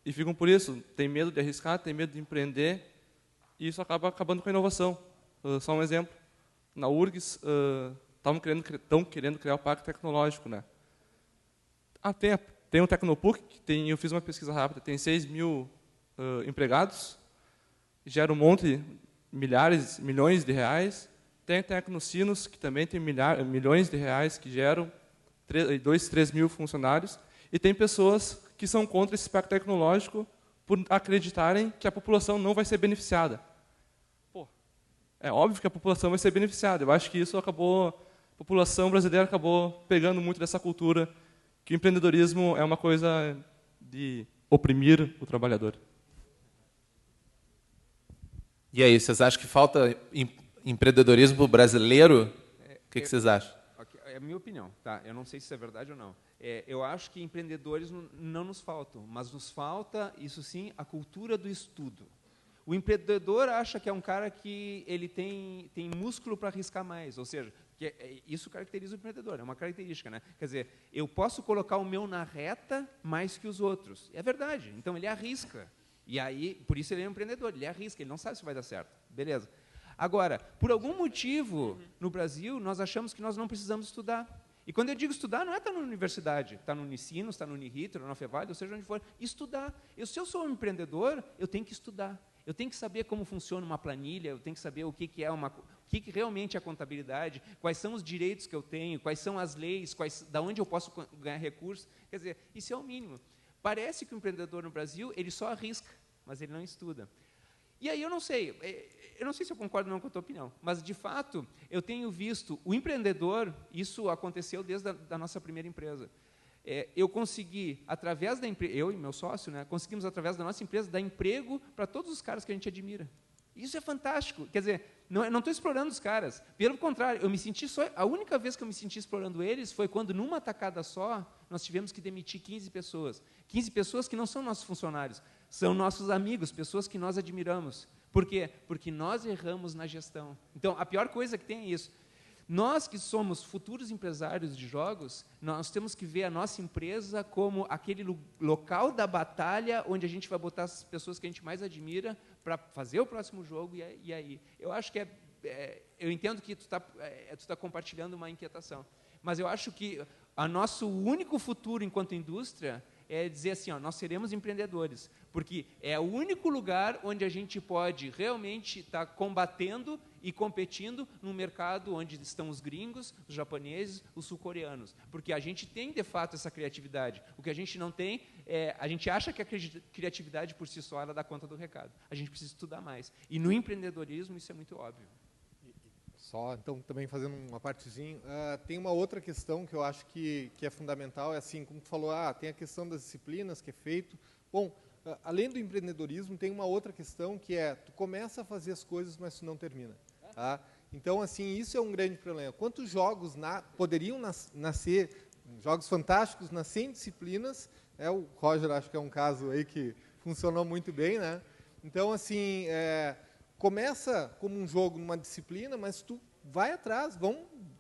E ficam por isso. Tem medo de arriscar, tem medo de empreender, e isso acaba acabando com a inovação. Só um exemplo. Na URGS, estão querendo criar o Parque Tecnológico, né? Tem o Tecnopuc, eu fiz uma pesquisa rápida, tem 6 mil empregados, gera um monte, milhões de reais. Tem a Tecnocinos, que também tem milhões de reais, que geram 2, 3 mil funcionários. E tem pessoas que são contra esse parque tecnológico por acreditarem que a população não vai ser beneficiada. Pô, é óbvio que a população vai ser beneficiada. Eu acho que isso a população brasileira acabou pegando muito dessa cultura, que o empreendedorismo é uma coisa de oprimir o trabalhador. E aí, vocês acham que falta empreendedorismo brasileiro? O que vocês acham? É a minha opinião, tá? Eu não sei se isso é verdade ou não. Eu acho que empreendedores não nos faltam, mas nos falta, isso sim, a cultura do estudo. O empreendedor acha que é um cara que ele tem músculo para arriscar mais, ou seja, isso caracteriza o empreendedor, é uma característica, né? Quer dizer, eu posso colocar o meu na reta mais que os outros. É verdade, então ele arrisca. E aí, por isso ele é um empreendedor, ele arrisca, ele não sabe se vai dar certo. Beleza. Agora, por algum motivo, no Brasil, nós achamos que nós não precisamos estudar. E quando eu digo estudar, não é estar na universidade, está no Unicinos, está no Uniriter, ou na Fevale, ou seja onde for, estudar. Se eu sou um empreendedor, eu tenho que estudar. Eu tenho que saber como funciona uma planilha, eu tenho que saber o que realmente é a contabilidade, quais são os direitos que eu tenho, quais são as leis, da onde eu posso ganhar recursos. Quer dizer, isso é o mínimo. Parece que o empreendedor no Brasil, ele só arrisca, mas ele não estuda. E aí eu não sei se eu concordo ou não com a tua opinião, mas, de fato, eu tenho visto o empreendedor, isso aconteceu desde a nossa primeira empresa. Eu consegui, através da empresa, eu e meu sócio, né, conseguimos, através da nossa empresa, dar emprego para todos os caras que a gente admira. Isso é fantástico. Quer dizer, não estou explorando os caras. Pelo contrário, a única vez que eu me senti explorando eles foi quando, numa tacada só, nós tivemos que demitir 15 pessoas. 15 pessoas que não são nossos funcionários, são nossos amigos, pessoas que nós admiramos. Por quê? Porque nós erramos na gestão. Então, a pior coisa que tem é isso. Nós que somos futuros empresários de jogos, nós temos que ver a nossa empresa como aquele local da batalha onde a gente vai botar as pessoas que a gente mais admira para fazer o próximo jogo. E aí, eu acho que eu entendo que tu tá compartilhando uma inquietação, mas eu acho que o nosso único futuro enquanto indústria é dizer assim, ó, nós seremos empreendedores, porque é o único lugar onde a gente pode realmente estar combatendo e competindo num mercado onde estão os gringos, os japoneses, os sul-coreanos, porque a gente tem, de fato, essa criatividade. O que a gente não tem, a gente acha que a criatividade por si só ela dá conta do recado. A gente precisa estudar mais. E no empreendedorismo isso é muito óbvio. Só, então, também fazendo uma partezinha, tem uma outra questão que eu acho que é fundamental, é assim, como tu falou, tem a questão das disciplinas que é feito. Bom, além do empreendedorismo, tem uma outra questão que é, tu começa a fazer as coisas, mas tu não termina. Tá? Então, assim, isso é um grande problema. Quantos jogos poderiam nascer, jogos fantásticos, nascer em disciplinas, o Roger acho que é um caso aí que funcionou muito bem, né? Então, assim, começa como um jogo numa disciplina, mas tu vai atrás,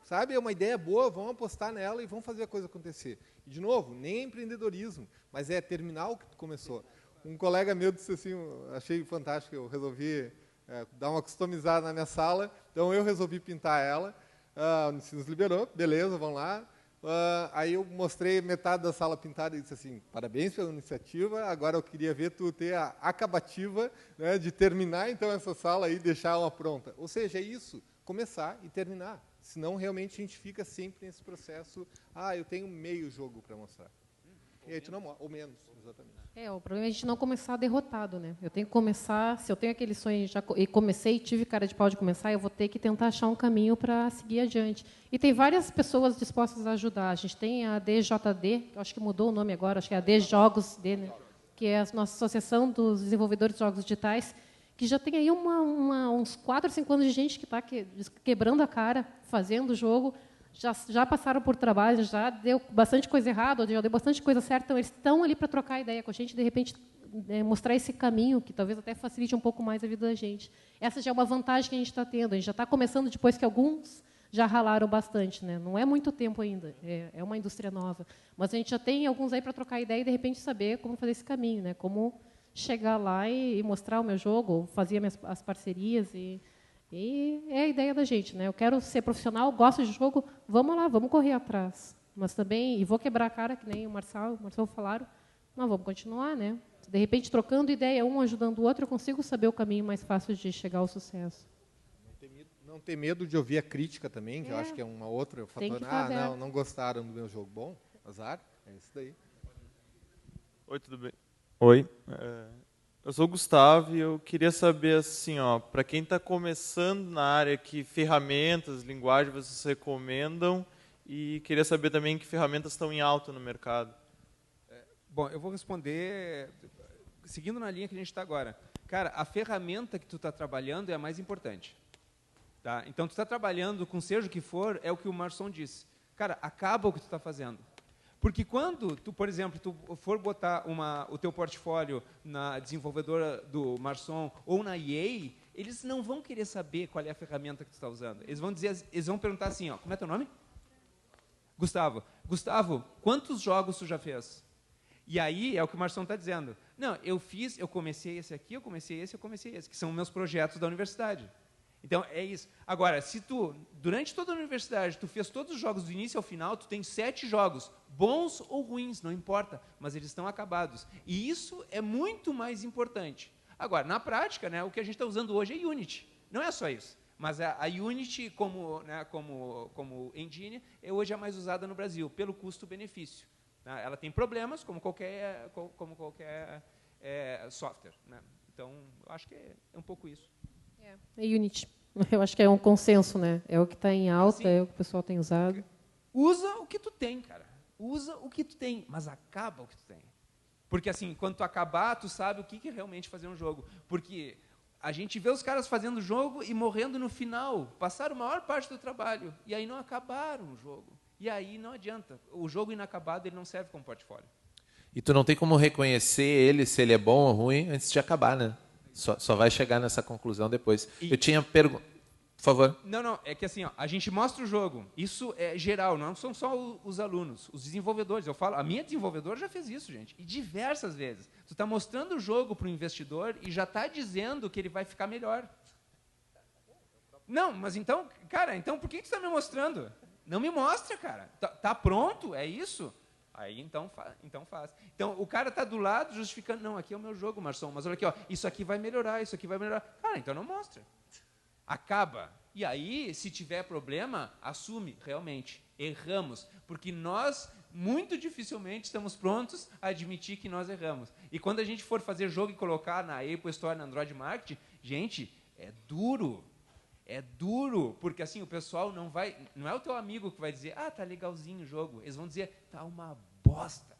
sabe, é uma ideia boa, vamos apostar nela e vamos fazer a coisa acontecer. E, de novo, nem é empreendedorismo, mas é terminar o que tu começou. Um colega meu disse assim, achei fantástico, eu resolvi dar uma customizada na minha sala, então eu resolvi pintar ela, o Unicinos nos liberou, beleza, vamos lá. Aí eu mostrei metade da sala pintada e disse assim, parabéns pela iniciativa, agora eu queria ver tu ter a acabativa, né, de terminar então essa sala e deixar ela pronta. Ou seja, é isso, começar e terminar. Senão realmente a gente fica sempre nesse processo, eu tenho meio jogo para mostrar. E aí tu não mostra, ou menos, exatamente. O problema é a gente não começar derrotado, né? Eu tenho que começar, se eu tenho aquele sonho e comecei, tive cara de pau de começar, eu vou ter que tentar achar um caminho para seguir adiante. E tem várias pessoas dispostas a ajudar. A gente tem a DJD, eu acho que mudou o nome agora, acho que é a DJogos, né? Que é a nossa Associação dos Desenvolvedores de Jogos Digitais, que já tem aí uns 4 ou 5 anos de gente que está quebrando a cara, fazendo o jogo, já passaram por trabalho, já deu bastante coisa errada, já deu bastante coisa certa, então eles estão ali para trocar ideia com a gente, de repente, mostrar esse caminho, que talvez até facilite um pouco mais a vida da gente. Essa já é uma vantagem que a gente está tendo, a gente já está começando depois que alguns já ralaram bastante, né? Não é muito tempo ainda, é uma indústria nova, mas a gente já tem alguns aí para trocar ideia e, de repente, saber como fazer esse caminho, né? Como chegar lá e mostrar o meu jogo, fazer as parcerias e é a ideia da gente, né? Eu quero ser profissional, gosto de jogo, vamos lá, vamos correr atrás. Mas também, e vou quebrar a cara, que nem o Marcelo falaram, mas vamos continuar, né? De repente, trocando ideia, um ajudando o outro, eu consigo saber o caminho mais fácil de chegar ao sucesso. Não ter medo de ouvir a crítica também, que eu acho que é uma outra fator. Não gostaram do meu jogo. Bom, azar, é isso daí. Oi, tudo bem? Oi. Eu sou o Gustavo e eu queria saber, assim, para quem está começando na área, que ferramentas, linguagem vocês recomendam, e queria saber também que ferramentas estão em alta no mercado. Bom, eu vou responder seguindo na linha que a gente está agora. Cara, a ferramenta que tu está trabalhando é a mais importante. Tá? Então, tu está trabalhando com seja o que for, é o que o Marson disse. Cara, acaba o que tu está fazendo. Porque quando tu, por exemplo, tu for botar o teu portfólio na desenvolvedora do Marson ou na EA, eles não vão querer saber qual é a ferramenta que tu está usando. Eles vão perguntar assim, como é teu nome? Gustavo. Gustavo, quantos jogos tu já fez? E aí é o que o Marson está dizendo. Não, eu comecei esse aqui, eu comecei esse, que são meus projetos da universidade. Então, é isso. Agora, se tu, durante toda a universidade, tu fez todos os jogos do início ao final, tu tem 7 jogos, bons ou ruins, não importa, mas eles estão acabados. E isso é muito mais importante. Agora, na prática, né, o que a gente está usando hoje é Unity. Não é só isso. Mas a Unity, como engine, hoje é mais usada no Brasil, pelo custo-benefício. Ela tem problemas, como qualquer software. Né? Então, eu acho que é um pouco isso. É Unity. Eu acho que é um consenso, né? É o que está em alta, assim, é o que o pessoal tem usado. Usa o que tu tem, cara. Usa o que tu tem, mas acaba o que tu tem. Porque, assim, quando tu acabar, tu sabe o que é realmente fazer um jogo. Porque a gente vê os caras fazendo jogo e morrendo no final. Passaram a maior parte do trabalho. E aí não acabaram o jogo. E aí não adianta. O jogo inacabado ele não serve como portfólio. E tu não tem como reconhecer ele, se ele é bom ou ruim, antes de acabar, né? Só vai chegar nessa conclusão depois. Eu tinha Por favor. Não, é que assim, ó, a gente mostra o jogo. Isso é geral, não são só os alunos, os desenvolvedores. Eu falo, a minha desenvolvedora já fez isso, gente, e diversas vezes. Tu está mostrando o jogo para o investidor e já está dizendo que ele vai ficar melhor. Não, mas então, cara, então por que tu está me mostrando? Não me mostra, cara. Tá pronto? É isso? Aí então faz. Então o cara está do lado justificando, não, aqui é o meu jogo, Marção, mas olha aqui, ó, isso aqui vai melhorar, isso aqui vai melhorar. Cara, então não mostra. Acaba. E aí, se tiver problema, assume, realmente, erramos. Porque nós, muito dificilmente, estamos prontos a admitir que nós erramos. E quando a gente for fazer jogo e colocar na Apple Store, na Android Market, gente, é duro. É duro, porque assim, o pessoal não é o teu amigo que vai dizer, tá legalzinho o jogo. Eles vão dizer, tá uma bosta.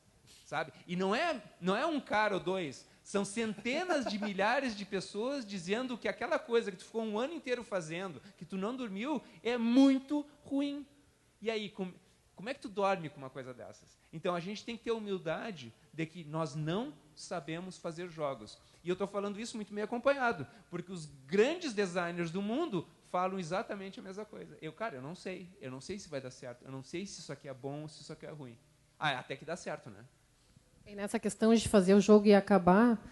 Sabe? E não é um cara ou dois. São centenas de milhares de pessoas dizendo que aquela coisa que tu ficou um ano inteiro fazendo, que tu não dormiu, é muito ruim. E aí, como é que tu dorme com uma coisa dessas? Então, a gente tem que ter humildade de que nós não sabemos fazer jogos. E eu estou falando isso muito bem acompanhado, porque os grandes designers do mundo falam exatamente a mesma coisa. Eu não sei se vai dar certo, eu não sei se isso aqui é bom ou se isso aqui é ruim. Até que dá certo, né? E nessa questão de fazer o jogo e acabar,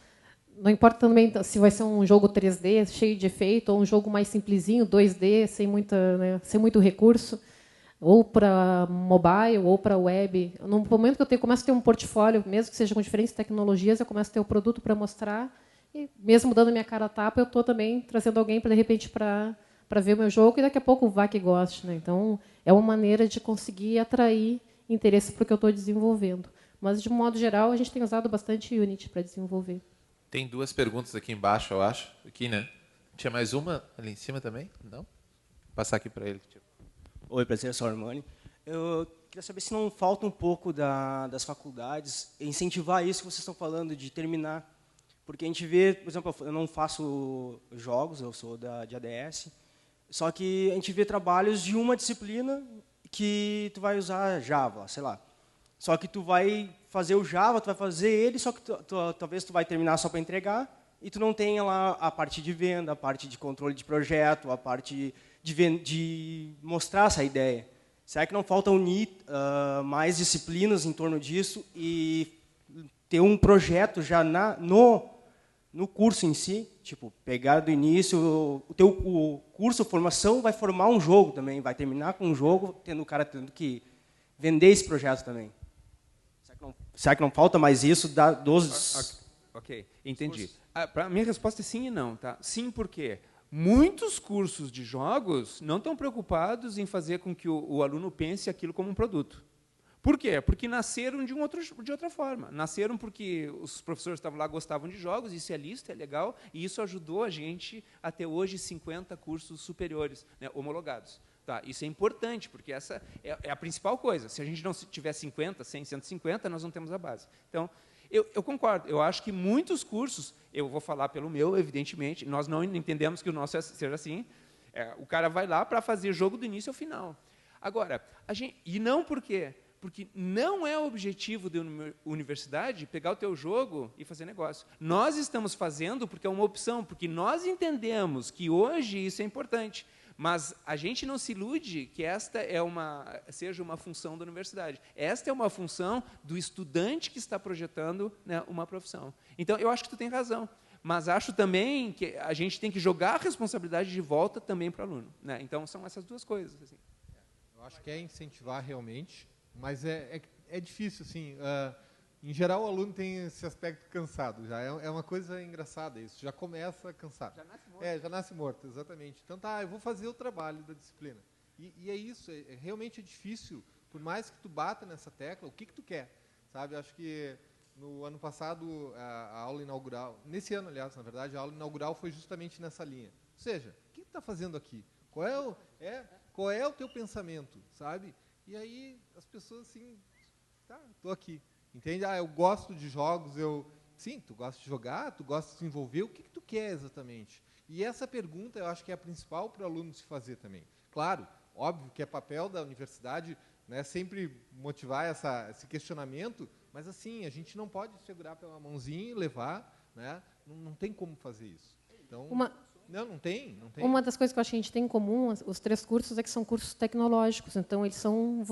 não importa também se vai ser um jogo 3D, cheio de efeito, ou um jogo mais simplesinho, 2D, sem muito recurso, ou para mobile, ou para web. No momento que eu começo a ter um portfólio, mesmo que seja com diferentes tecnologias, eu começo a ter o produto para mostrar, e mesmo dando minha cara a tapa, eu estou também trazendo alguém, de repente, para ver o meu jogo, e daqui a pouco vai que goste. Né? Então, é uma maneira de conseguir atrair interesse para o que eu estou desenvolvendo. Mas, de um modo geral, a gente tem usado bastante Unity para desenvolver. Tem 2 perguntas aqui embaixo, eu acho. Aqui, né? Tinha mais uma ali em cima também? Não? Vou passar aqui para ele. Oi, prazer, sou Armani. Eu queria saber se não falta um pouco das faculdades incentivar isso que vocês estão falando, de terminar. Porque a gente vê, por exemplo, eu não faço jogos, eu sou de ADS, só que a gente vê trabalhos de uma disciplina que tu vai usar Java, sei lá. Só que tu vai fazer o Java, tu vai fazer ele, só que talvez tu vai terminar só para entregar e tu não tenha lá a parte de venda, a parte de controle de projeto, a parte de mostrar essa ideia. Será que não falta unir mais disciplinas em torno disso e ter um projeto já no curso em si? Tipo, pegar do início, o curso, a formação vai formar um jogo também, vai terminar com um jogo, o cara tendo que vender esse projeto também. Será que não falta mais isso dos... Ok, entendi. A minha resposta é sim e não. Tá? Sim, porque muitos cursos de jogos não estão preocupados em fazer com que o aluno pense aquilo como um produto. Por quê? Porque nasceram de outra forma. Nasceram porque os professores estavam lá, gostavam de jogos, isso é lícito, é legal, e isso ajudou a gente a ter hoje 50 cursos superiores, né, homologados. Tá, isso é importante, porque essa é a principal coisa. Se a gente não tiver 50, 100, 150, nós não temos a base. Então, eu concordo. Eu acho que muitos cursos, eu vou falar pelo meu, evidentemente, nós não entendemos que o nosso seja assim. O cara vai lá para fazer jogo do início ao final. Agora, e não por quê? Porque não é o objetivo da universidade pegar o teu jogo e fazer negócio. Nós estamos fazendo porque é uma opção, porque nós entendemos que hoje isso é importante. Mas a gente não se ilude que esta seja uma função da universidade. Esta é uma função do estudante que está projetando, né, uma profissão. Então, eu acho que tu tem razão. Mas acho também que a gente tem que jogar a responsabilidade de volta também para o aluno. Né? Então, são essas duas coisas. Assim. Eu acho que é incentivar realmente, mas é difícil. Assim, em geral, o aluno tem esse aspecto cansado. Já é uma coisa engraçada isso. Já começa cansado. Já nasce morto. Já nasce morto, exatamente. Então, eu vou fazer o trabalho da disciplina. E é isso. Realmente é difícil, por mais que tu bata nessa tecla, o que tu quer. Sabe? Acho que no ano passado, a aula inaugural, nesse ano, aliás, na verdade, a aula inaugural foi justamente nessa linha. Ou seja, o que tu está fazendo aqui? Qual é o teu pensamento? Sabe? E aí, as pessoas assim, estou aqui. Entende? Eu gosto de jogos, sim, tu gosta de jogar, tu gosta de desenvolver, o que tu quer exatamente? E essa pergunta eu acho que é a principal para o aluno se fazer também. Claro, óbvio que é papel da universidade, né, sempre motivar esse questionamento, mas assim, a gente não pode segurar pela mãozinha e levar, né, não tem como fazer isso. Então, Não tem. Uma das coisas que eu acho que a gente tem em comum, os 3 cursos, é que são cursos tecnológicos. Então, eles são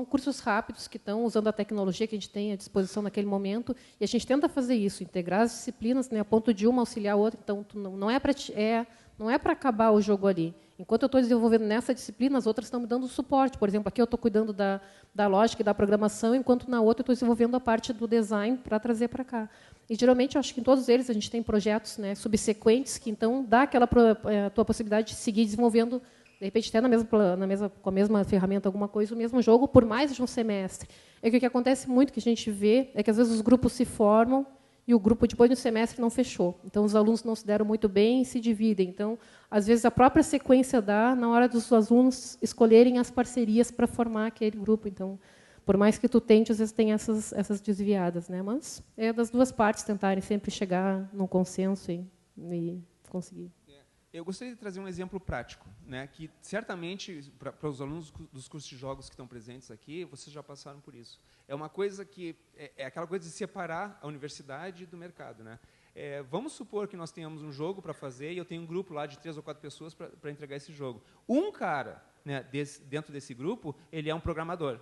cursos rápidos que estão usando a tecnologia que a gente tem à disposição naquele momento. E a gente tenta fazer isso, integrar as disciplinas, né, a ponto de uma auxiliar a outra. Então, não é para acabar o jogo ali. Enquanto eu estou desenvolvendo nessa disciplina, as outras estão me dando suporte. Por exemplo, aqui eu estou cuidando da lógica e da programação, enquanto na outra eu estou desenvolvendo a parte do design para trazer para cá. E, geralmente, eu acho que em todos eles a gente tem projetos, né, subsequentes que, então, dá aquela tua possibilidade de seguir desenvolvendo, de repente, até com a mesma ferramenta, alguma coisa, o mesmo jogo, por mais de um semestre. É que o que acontece muito, que a gente vê, é que, às vezes, os grupos se formam e o grupo, depois do semestre, não fechou. Então, os alunos não se deram muito bem e se dividem. Então, às vezes, a própria sequência dá na hora dos alunos escolherem as parcerias para formar aquele grupo. Então, por mais que tu tente, às vezes tem essas desviadas, né? Mas é das duas partes tentarem sempre chegar num consenso e conseguir. Eu gostaria de trazer um exemplo prático, né, que certamente para os alunos dos cursos de jogos que estão presentes aqui, vocês já passaram por isso. É uma coisa que é aquela coisa de separar a universidade do mercado, né? Vamos supor que nós tenhamos um jogo para fazer e eu tenho um grupo lá de 3 ou 4 pessoas para entregar esse jogo. Um cara, né, dentro desse grupo, ele é um programador.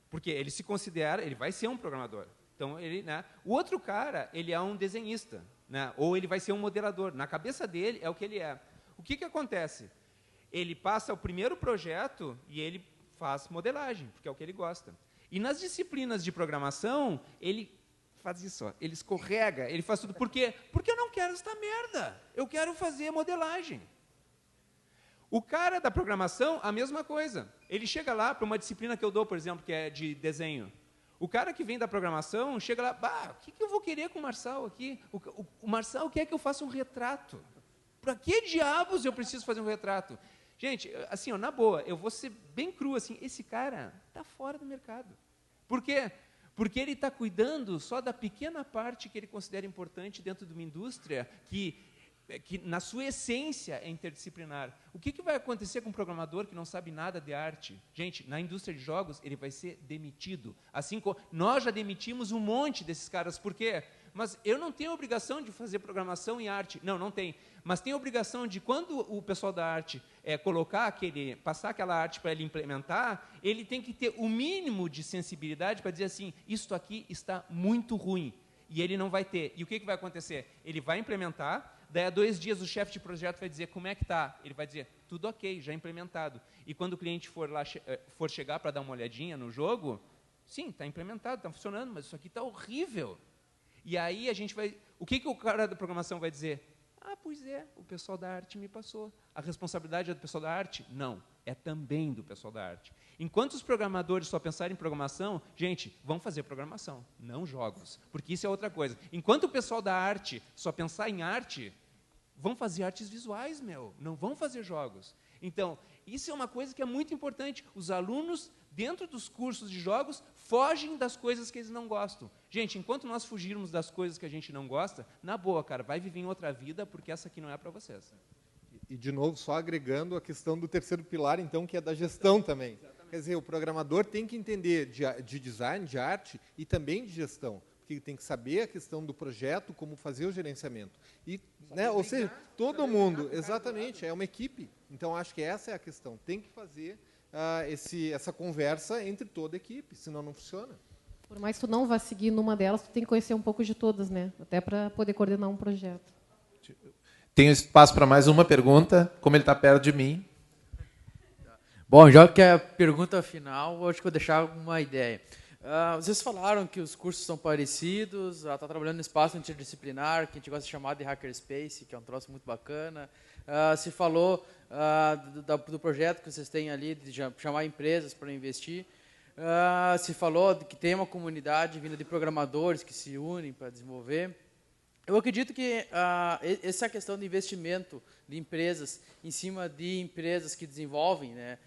Porque ele se considera, ele vai ser um programador. Então, né, o outro cara, ele é um desenhista, né, ou ele vai ser um modelador. Na cabeça dele, é o que ele é. O que acontece? Ele passa o primeiro projeto e ele faz modelagem, porque é o que ele gosta. E nas disciplinas de programação, ele faz isso, ó, ele escorrega, ele faz tudo. Por quê? Porque eu não quero esta merda. Eu quero fazer modelagem. O cara da programação, a mesma coisa. Ele chega lá para uma disciplina que eu dou, por exemplo, que é de desenho. O cara que vem da programação chega lá, o que eu vou querer com o Marçal aqui? O Marçal quer que eu faça um retrato. Para que diabos eu preciso fazer um retrato? Gente, assim, ó, na boa, eu vou ser bem cru, assim, esse cara está fora do mercado. Por quê? Porque ele está cuidando só da pequena parte que ele considera importante dentro de uma indústria que na sua essência é interdisciplinar. O que vai acontecer com um programador que não sabe nada de arte? Gente, na indústria de jogos, ele vai ser demitido. Assim como nós já demitimos um monte desses caras. Por quê? Mas eu não tenho obrigação de fazer programação em arte. Não tem. Mas tem obrigação de, quando o pessoal da arte passar aquela arte para ele implementar, ele tem que ter o mínimo de sensibilidade para dizer assim, isto aqui está muito ruim. E ele não vai ter. E o que vai acontecer? Ele vai implementar. Daí, a 2 dias, o chefe de projeto vai dizer como é que está. Ele vai dizer, tudo ok, já implementado. E quando o cliente for chegar para dar uma olhadinha no jogo, sim, está implementado, está funcionando, mas isso aqui está horrível. E aí a gente vai... O que o cara da programação vai dizer? Pois é, o pessoal da arte me passou. A responsabilidade é do pessoal da arte? Não, é também do pessoal da arte. Enquanto os programadores só pensarem em programação, gente, vão fazer programação, não jogos, porque isso é outra coisa. Enquanto o pessoal da arte só pensar em arte, vão fazer artes visuais, não vão fazer jogos. Então, isso é uma coisa que é muito importante. Os alunos, dentro dos cursos de jogos, fogem das coisas que eles não gostam. Gente, enquanto nós fugirmos das coisas que a gente não gosta, na boa, cara, vai viver em outra vida, porque essa aqui não é para vocês. E, de novo, só agregando a questão do terceiro pilar, então, que é da gestão também. Exatamente. Quer dizer, o programador tem que entender de design, de arte e também de gestão, porque tem que saber a questão do projeto, como fazer o gerenciamento. E, né, ou seja, todo mundo, exatamente, é uma equipe. Então, acho que essa é a questão. Tem que fazer essa conversa entre toda a equipe, senão não funciona. Por mais que tu não vá seguir numa delas, tu tem que conhecer um pouco de todas, né? Até para poder coordenar um projeto. Tenho espaço para mais uma pergunta, como ele está perto de mim. Bom, já que é a pergunta final, acho que vou deixar uma ideia. Vocês falaram que os cursos são parecidos, está trabalhando no espaço interdisciplinar, que a gente gosta de chamar de hackerspace, que é um troço muito bacana. Se falou do projeto que vocês têm ali, de chamar empresas para investir. Se falou que tem uma comunidade vinda de programadores que se unem para desenvolver. Eu acredito que essa questão de investimento de empresas em cima de empresas que desenvolvem, né,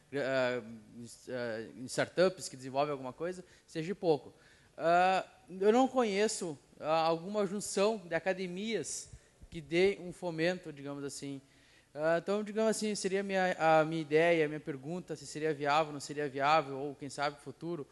startups que desenvolvem alguma coisa, seja pouco. Eu não conheço alguma junção de academias que dê um fomento, digamos assim. Então, digamos assim, seria a minha ideia, a minha pergunta, se seria viável, não seria viável, ou quem sabe no futuro,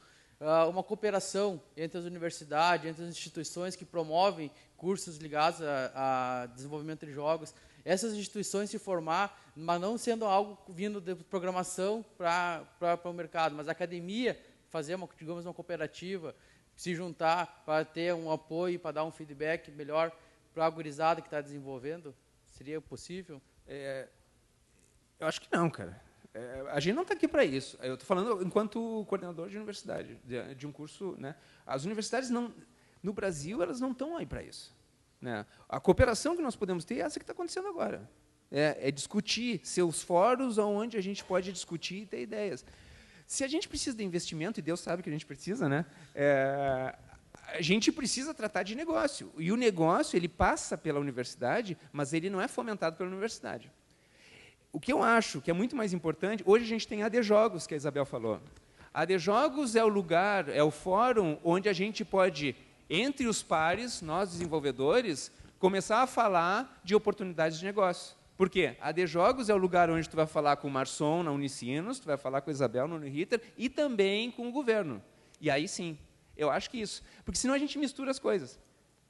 uma cooperação entre as universidades, entre as instituições que promovem cursos ligados a desenvolvimento de jogos, essas instituições se formar, mas não sendo algo vindo de programação para o mercado, mas a academia fazer, digamos, uma cooperativa, se juntar para ter um apoio, para dar um feedback melhor para a gurizada que está desenvolvendo? Seria possível? Eu acho que não, cara. A gente não está aqui para isso. Eu estou falando enquanto coordenador de universidade, de um curso, né? As universidades no Brasil, elas não estão aí para isso, né? A cooperação que nós podemos ter é essa que está acontecendo agora. É discutir seus fóruns onde a gente pode discutir e ter ideias. Se a gente precisa de investimento, e Deus sabe que a gente precisa, né? A gente precisa tratar de negócio. E o negócio ele passa pela universidade, mas ele não é fomentado pela universidade. O que eu acho que é muito mais importante, hoje a gente tem a ADJogos, que a Isabel falou. A ADJogos é o lugar, é o fórum onde a gente pode, entre os pares, nós desenvolvedores, começar a falar de oportunidades de negócio. Por quê? A ADJogos é o lugar onde tu vai falar com o Marçom na Unicinos, tu vai falar com a Isabel na Uniriter e também com o governo. E aí sim, eu acho que isso. Porque senão a gente mistura as coisas.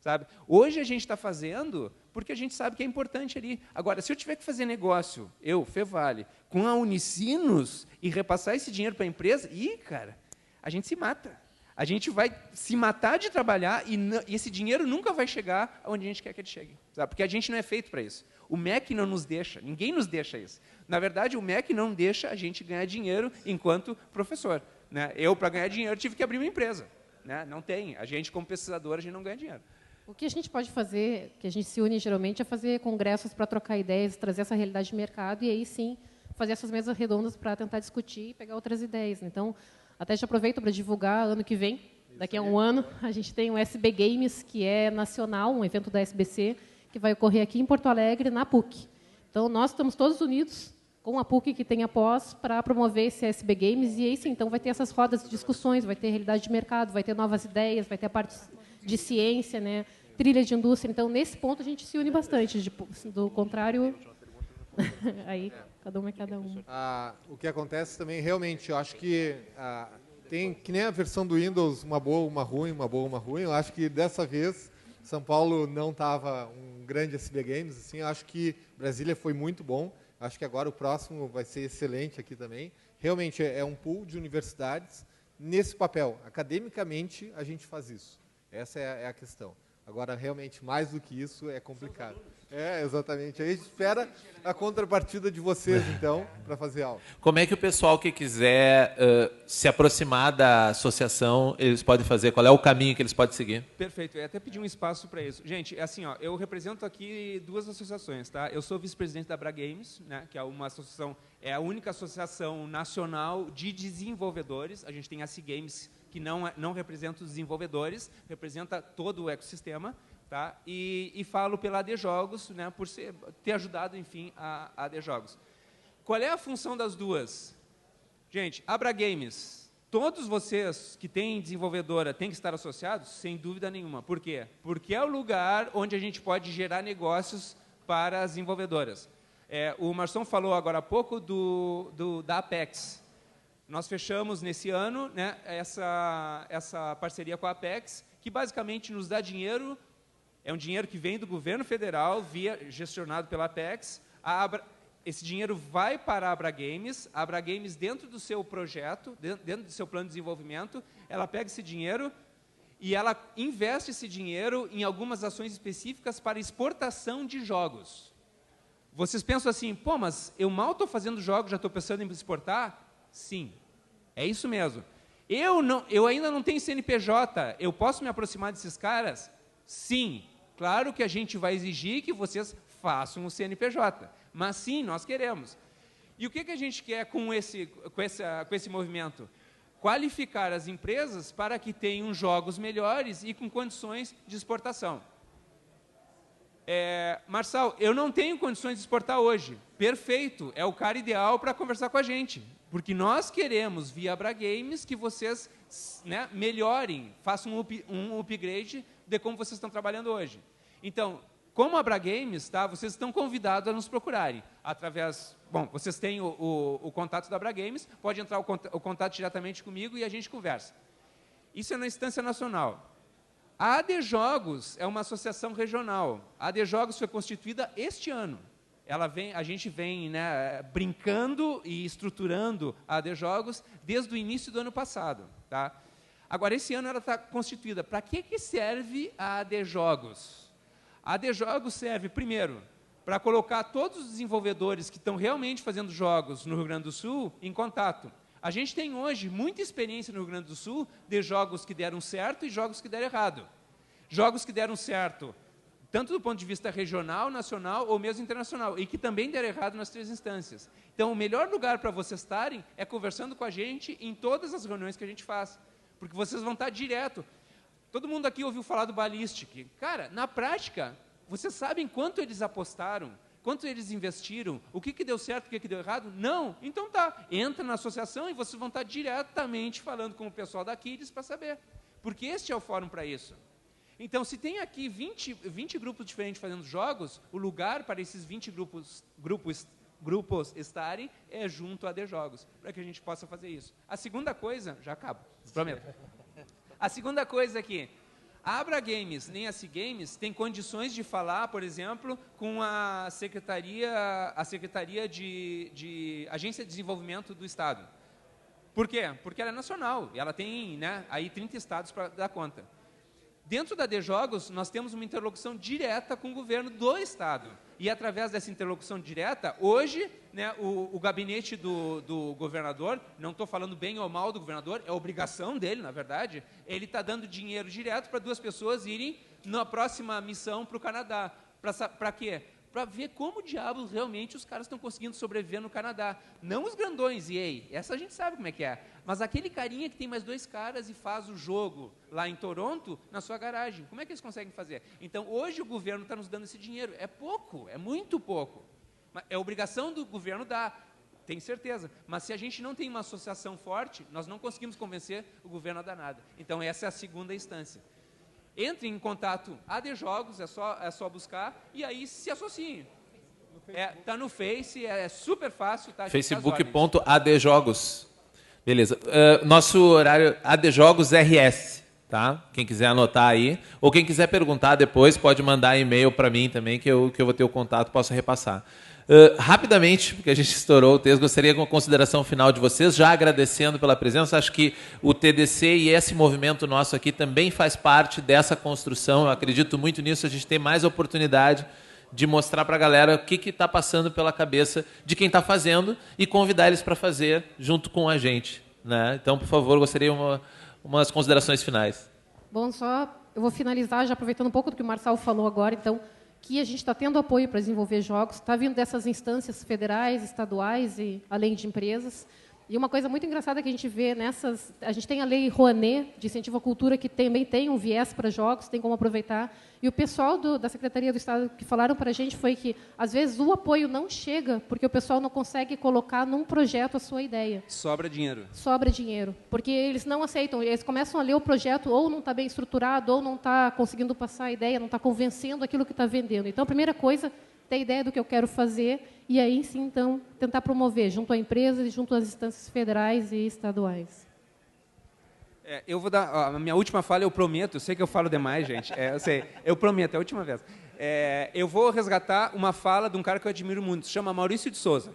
Sabe? Hoje a gente está fazendo porque a gente sabe que é importante ali. Agora, se eu tiver que fazer negócio, eu, Fevale, com a Unicinos e repassar esse dinheiro para a empresa, cara, a gente se mata. A gente vai se matar de trabalhar e esse dinheiro nunca vai chegar onde a gente quer que ele chegue. Sabe? Porque a gente não é feito para isso. O MEC não nos deixa, ninguém nos deixa isso. Na verdade, o MEC não deixa a gente ganhar dinheiro enquanto professor. Né? Eu, para ganhar dinheiro, tive que abrir uma empresa. Né? Não tem. A gente, como pesquisador, a gente não ganha dinheiro. O que a gente pode fazer, que a gente se une geralmente, é fazer congressos para trocar ideias, trazer essa realidade de mercado e aí sim fazer essas mesas redondas para tentar discutir e pegar outras ideias. Então, até já aproveito para divulgar ano que vem, daqui a um ano, a gente tem o SB Games, que é nacional, um evento da SBC, que vai ocorrer aqui em Porto Alegre, na PUC. Então, nós estamos todos unidos com a PUC, que tem a pós, para promover esse SB Games, e aí sim, então vai ter essas rodas de discussões, vai ter realidade de mercado, vai ter novas ideias, vai ter a parte de ciência, né, trilha de indústria. Então, nesse ponto, a gente se une bastante. Do contrário, aí, cada um é cada um. O que acontece também, realmente, eu acho que tem, que nem a versão do Windows, uma boa, uma ruim, uma boa, uma ruim. Eu acho que, dessa vez, São Paulo não estava um grande SB Games. Assim, eu acho que Brasília foi muito bom. Acho que agora o próximo vai ser excelente aqui também. Realmente, é um pool de universidades nesse papel. Academicamente, a gente faz isso. Essa é a questão. Agora, realmente, mais do que isso, é complicado. Exatamente. Aí a gente espera a contrapartida de vocês, então, para fazer algo. Como é que o pessoal que quiser se aproximar da associação, eles podem fazer? Qual é o caminho que eles podem seguir? Perfeito. Eu até pedi um espaço para isso. Gente, assim, eu represento aqui duas associações. Tá? Eu sou vice-presidente da AbraGames, né, que é uma associação, é a única associação nacional de desenvolvedores. A gente tem a C-Games, que não representa os desenvolvedores, representa todo o ecossistema, tá? E falo pela ADJogos, né, por ter ajudado, enfim, a ADJogos. Qual é a função das duas? Gente, AbraGames, todos vocês que têm desenvolvedora têm que estar associados? Sem dúvida nenhuma. Por quê? Porque é o lugar onde a gente pode gerar negócios para as desenvolvedoras. O Marçom falou agora há pouco da Apex. Nós fechamos nesse ano, né, essa parceria com a Apex, que basicamente nos dá dinheiro, é um dinheiro que vem do governo federal, gestionado pela Apex. Esse dinheiro vai para a AbraGames. A AbraGames, dentro do seu projeto, dentro do seu plano de desenvolvimento, ela pega esse dinheiro e ela investe esse dinheiro em algumas ações específicas para exportação de jogos. Vocês pensam assim, pô, mas eu mal estou fazendo jogos, já estou pensando em exportar? Sim, é isso mesmo. Eu ainda não tenho CNPJ, eu posso me aproximar desses caras? Sim, claro que a gente vai exigir que vocês façam o CNPJ, mas sim, nós queremos. E o que a gente quer com esse movimento? Qualificar as empresas para que tenham jogos melhores e com condições de exportação. Marçal, eu não tenho condições de exportar hoje. Perfeito, é o cara ideal para conversar com a gente. Porque nós queremos, via AbraGames, que vocês, né, melhorem, façam um upgrade de como vocês estão trabalhando hoje. Então, como AbraGames, tá, vocês estão convidados a nos procurarem. Através, vocês têm o contato da AbraGames, pode entrar o contato diretamente comigo e a gente conversa. Isso é na instância nacional. A ADJogos é uma associação regional. A ADJogos foi constituída este ano. a gente vem, né, brincando e estruturando a AD Jogos desde o início do ano passado. Tá? Agora, esse ano ela está constituída. Para que serve a AD Jogos? A AD Jogos serve, primeiro, para colocar todos os desenvolvedores que estão realmente fazendo jogos no Rio Grande do Sul em contato. A gente tem hoje muita experiência no Rio Grande do Sul de jogos que deram certo e jogos que deram errado. Jogos que deram certo, tanto do ponto de vista regional, nacional ou mesmo internacional, e que também deram errado nas 3 instâncias. Então, o melhor lugar para vocês estarem é conversando com a gente em todas as reuniões que a gente faz, porque vocês vão estar direto. Todo mundo aqui ouviu falar do Ballistic. Cara, na prática, vocês sabem quanto eles apostaram, quanto eles investiram, o que deu certo, o que deu errado? Não. Então tá, entra na associação e vocês vão estar diretamente falando com o pessoal da Aquiles para saber. Porque este é o fórum para isso. Então, se tem aqui 20 grupos diferentes fazendo jogos, o lugar para esses 20 grupos estarem é junto a AD Jogos, para que a gente possa fazer isso. A segunda coisa, já acabo, prometo. A segunda coisa aqui, a Abra Games, nem a C Games, tem condições de falar, por exemplo, com a Secretaria de Agência de Desenvolvimento do Estado. Por quê? Porque ela é nacional, e ela tem, né, aí 30 estados para dar conta. Dentro da AD Jogos, nós temos uma interlocução direta com o governo do Estado. E, através dessa interlocução direta, hoje, né, o gabinete do governador, não estou falando bem ou mal do governador, é obrigação dele, na verdade, ele está dando dinheiro direto para 2 pessoas irem na próxima missão para o Canadá. Para quê? Para ver como diabos realmente os caras estão conseguindo sobreviver no Canadá. Não os grandões, EA, essa a gente sabe como é que é. Mas aquele carinha que tem mais 2 caras e faz o jogo lá em Toronto, na sua garagem. Como é que eles conseguem fazer? Então, hoje o governo está nos dando esse dinheiro. É pouco, é muito pouco. É obrigação do governo dar, tenho certeza. Mas se a gente não tem uma associação forte, nós não conseguimos convencer o governo a dar nada. Então, essa é a segunda instância. Entre em contato AD Jogos, é só buscar, e aí se associem. Está no Face, é super fácil. Tá, Facebook.adjogos. Beleza. Nosso horário AD Jogos RS, tá? Quem quiser anotar aí. Ou quem quiser perguntar depois, pode mandar e-mail para mim também, que eu vou ter o contato, posso repassar. Rapidamente, porque a gente estourou o texto, gostaria de uma consideração final de vocês, já agradecendo pela presença. Acho que o TDC e esse movimento nosso aqui também faz parte dessa construção. Eu acredito muito nisso, a gente tem mais oportunidade de mostrar para a galera o que está passando pela cabeça de quem está fazendo e convidar eles para fazer junto com a gente, né? Então, por favor, gostaria umas considerações finais. Bom, eu vou finalizar já aproveitando um pouco do que o Marçal falou agora, então, que a gente está tendo apoio para desenvolver jogos, está vindo dessas instâncias federais, estaduais e além de empresas. E uma coisa muito engraçada que a gente vê nessas... A gente tem a Lei Rouanet, de incentivo à cultura, que também tem um viés para jogos, tem como aproveitar. E o pessoal da Secretaria do Estado que falaram para a gente foi que, às vezes, o apoio não chega porque o pessoal não consegue colocar num projeto a sua ideia. Sobra dinheiro. Sobra dinheiro. Porque eles não aceitam. Eles começam a ler o projeto, ou não está bem estruturado, ou não está conseguindo passar a ideia, não está convencendo aquilo que está vendendo. Então, a primeira coisa, ter ideia do que eu quero fazer, e aí sim, então, tentar promover junto à empresa e junto às instâncias federais e estaduais. Eu vou dar a minha última fala, eu prometo, eu sei que eu falo demais, gente, eu sei, eu prometo, é a última vez. Eu vou resgatar uma fala de um cara que eu admiro muito, se chama Maurício de Souza.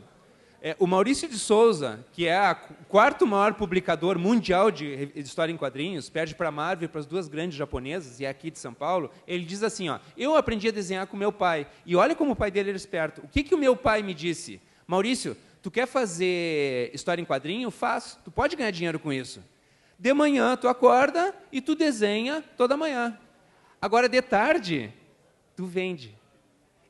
O Maurício de Souza, que é o 4º maior publicador mundial de história em quadrinhos, perde para a Marvel e para as 2 grandes japonesas, e é aqui de São Paulo, ele diz assim, eu aprendi a desenhar com meu pai, e olha como o pai dele era esperto. O que o meu pai me disse? Maurício, tu quer fazer história em quadrinho? Faz, tu pode ganhar dinheiro com isso. De manhã, tu acorda e tu desenha toda manhã. Agora, de tarde, tu vende.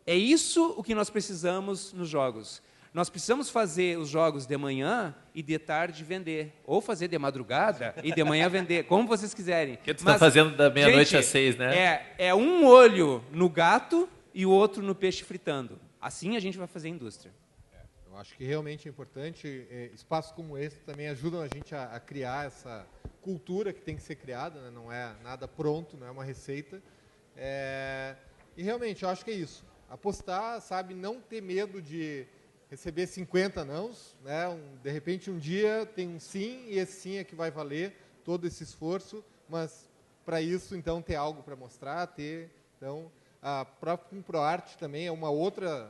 É isso o que nós precisamos nos jogos. Nós precisamos fazer os jogos de manhã e de tarde vender. Ou fazer de madrugada e de manhã vender, como vocês quiserem. Que tu está fazendo da meia-noite às 6, né? É um olho no gato e o outro no peixe fritando. Assim a gente vai fazer a indústria. Eu acho que realmente é importante. Espaços como esse também ajudam a gente a criar essa cultura que tem que ser criada, né? Não é nada pronto, não é uma receita. E realmente, eu acho que é isso. Apostar, sabe, não ter medo de receber 50 nãos, né? De repente, um dia tem um sim, e esse sim é que vai valer todo esse esforço, mas para isso, então, ter algo para mostrar, então, A própria ProArte também é uma outra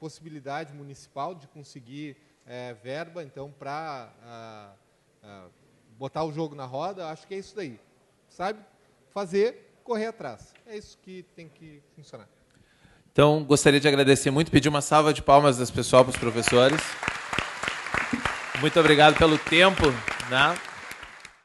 possibilidade municipal de conseguir verba, então, para botar o jogo na roda. Acho que é isso daí. Sabe? Fazer, correr atrás. É isso que tem que funcionar. Então, gostaria de agradecer muito, pedir uma salva de palmas das pessoal para os professores. Muito obrigado pelo tempo, né?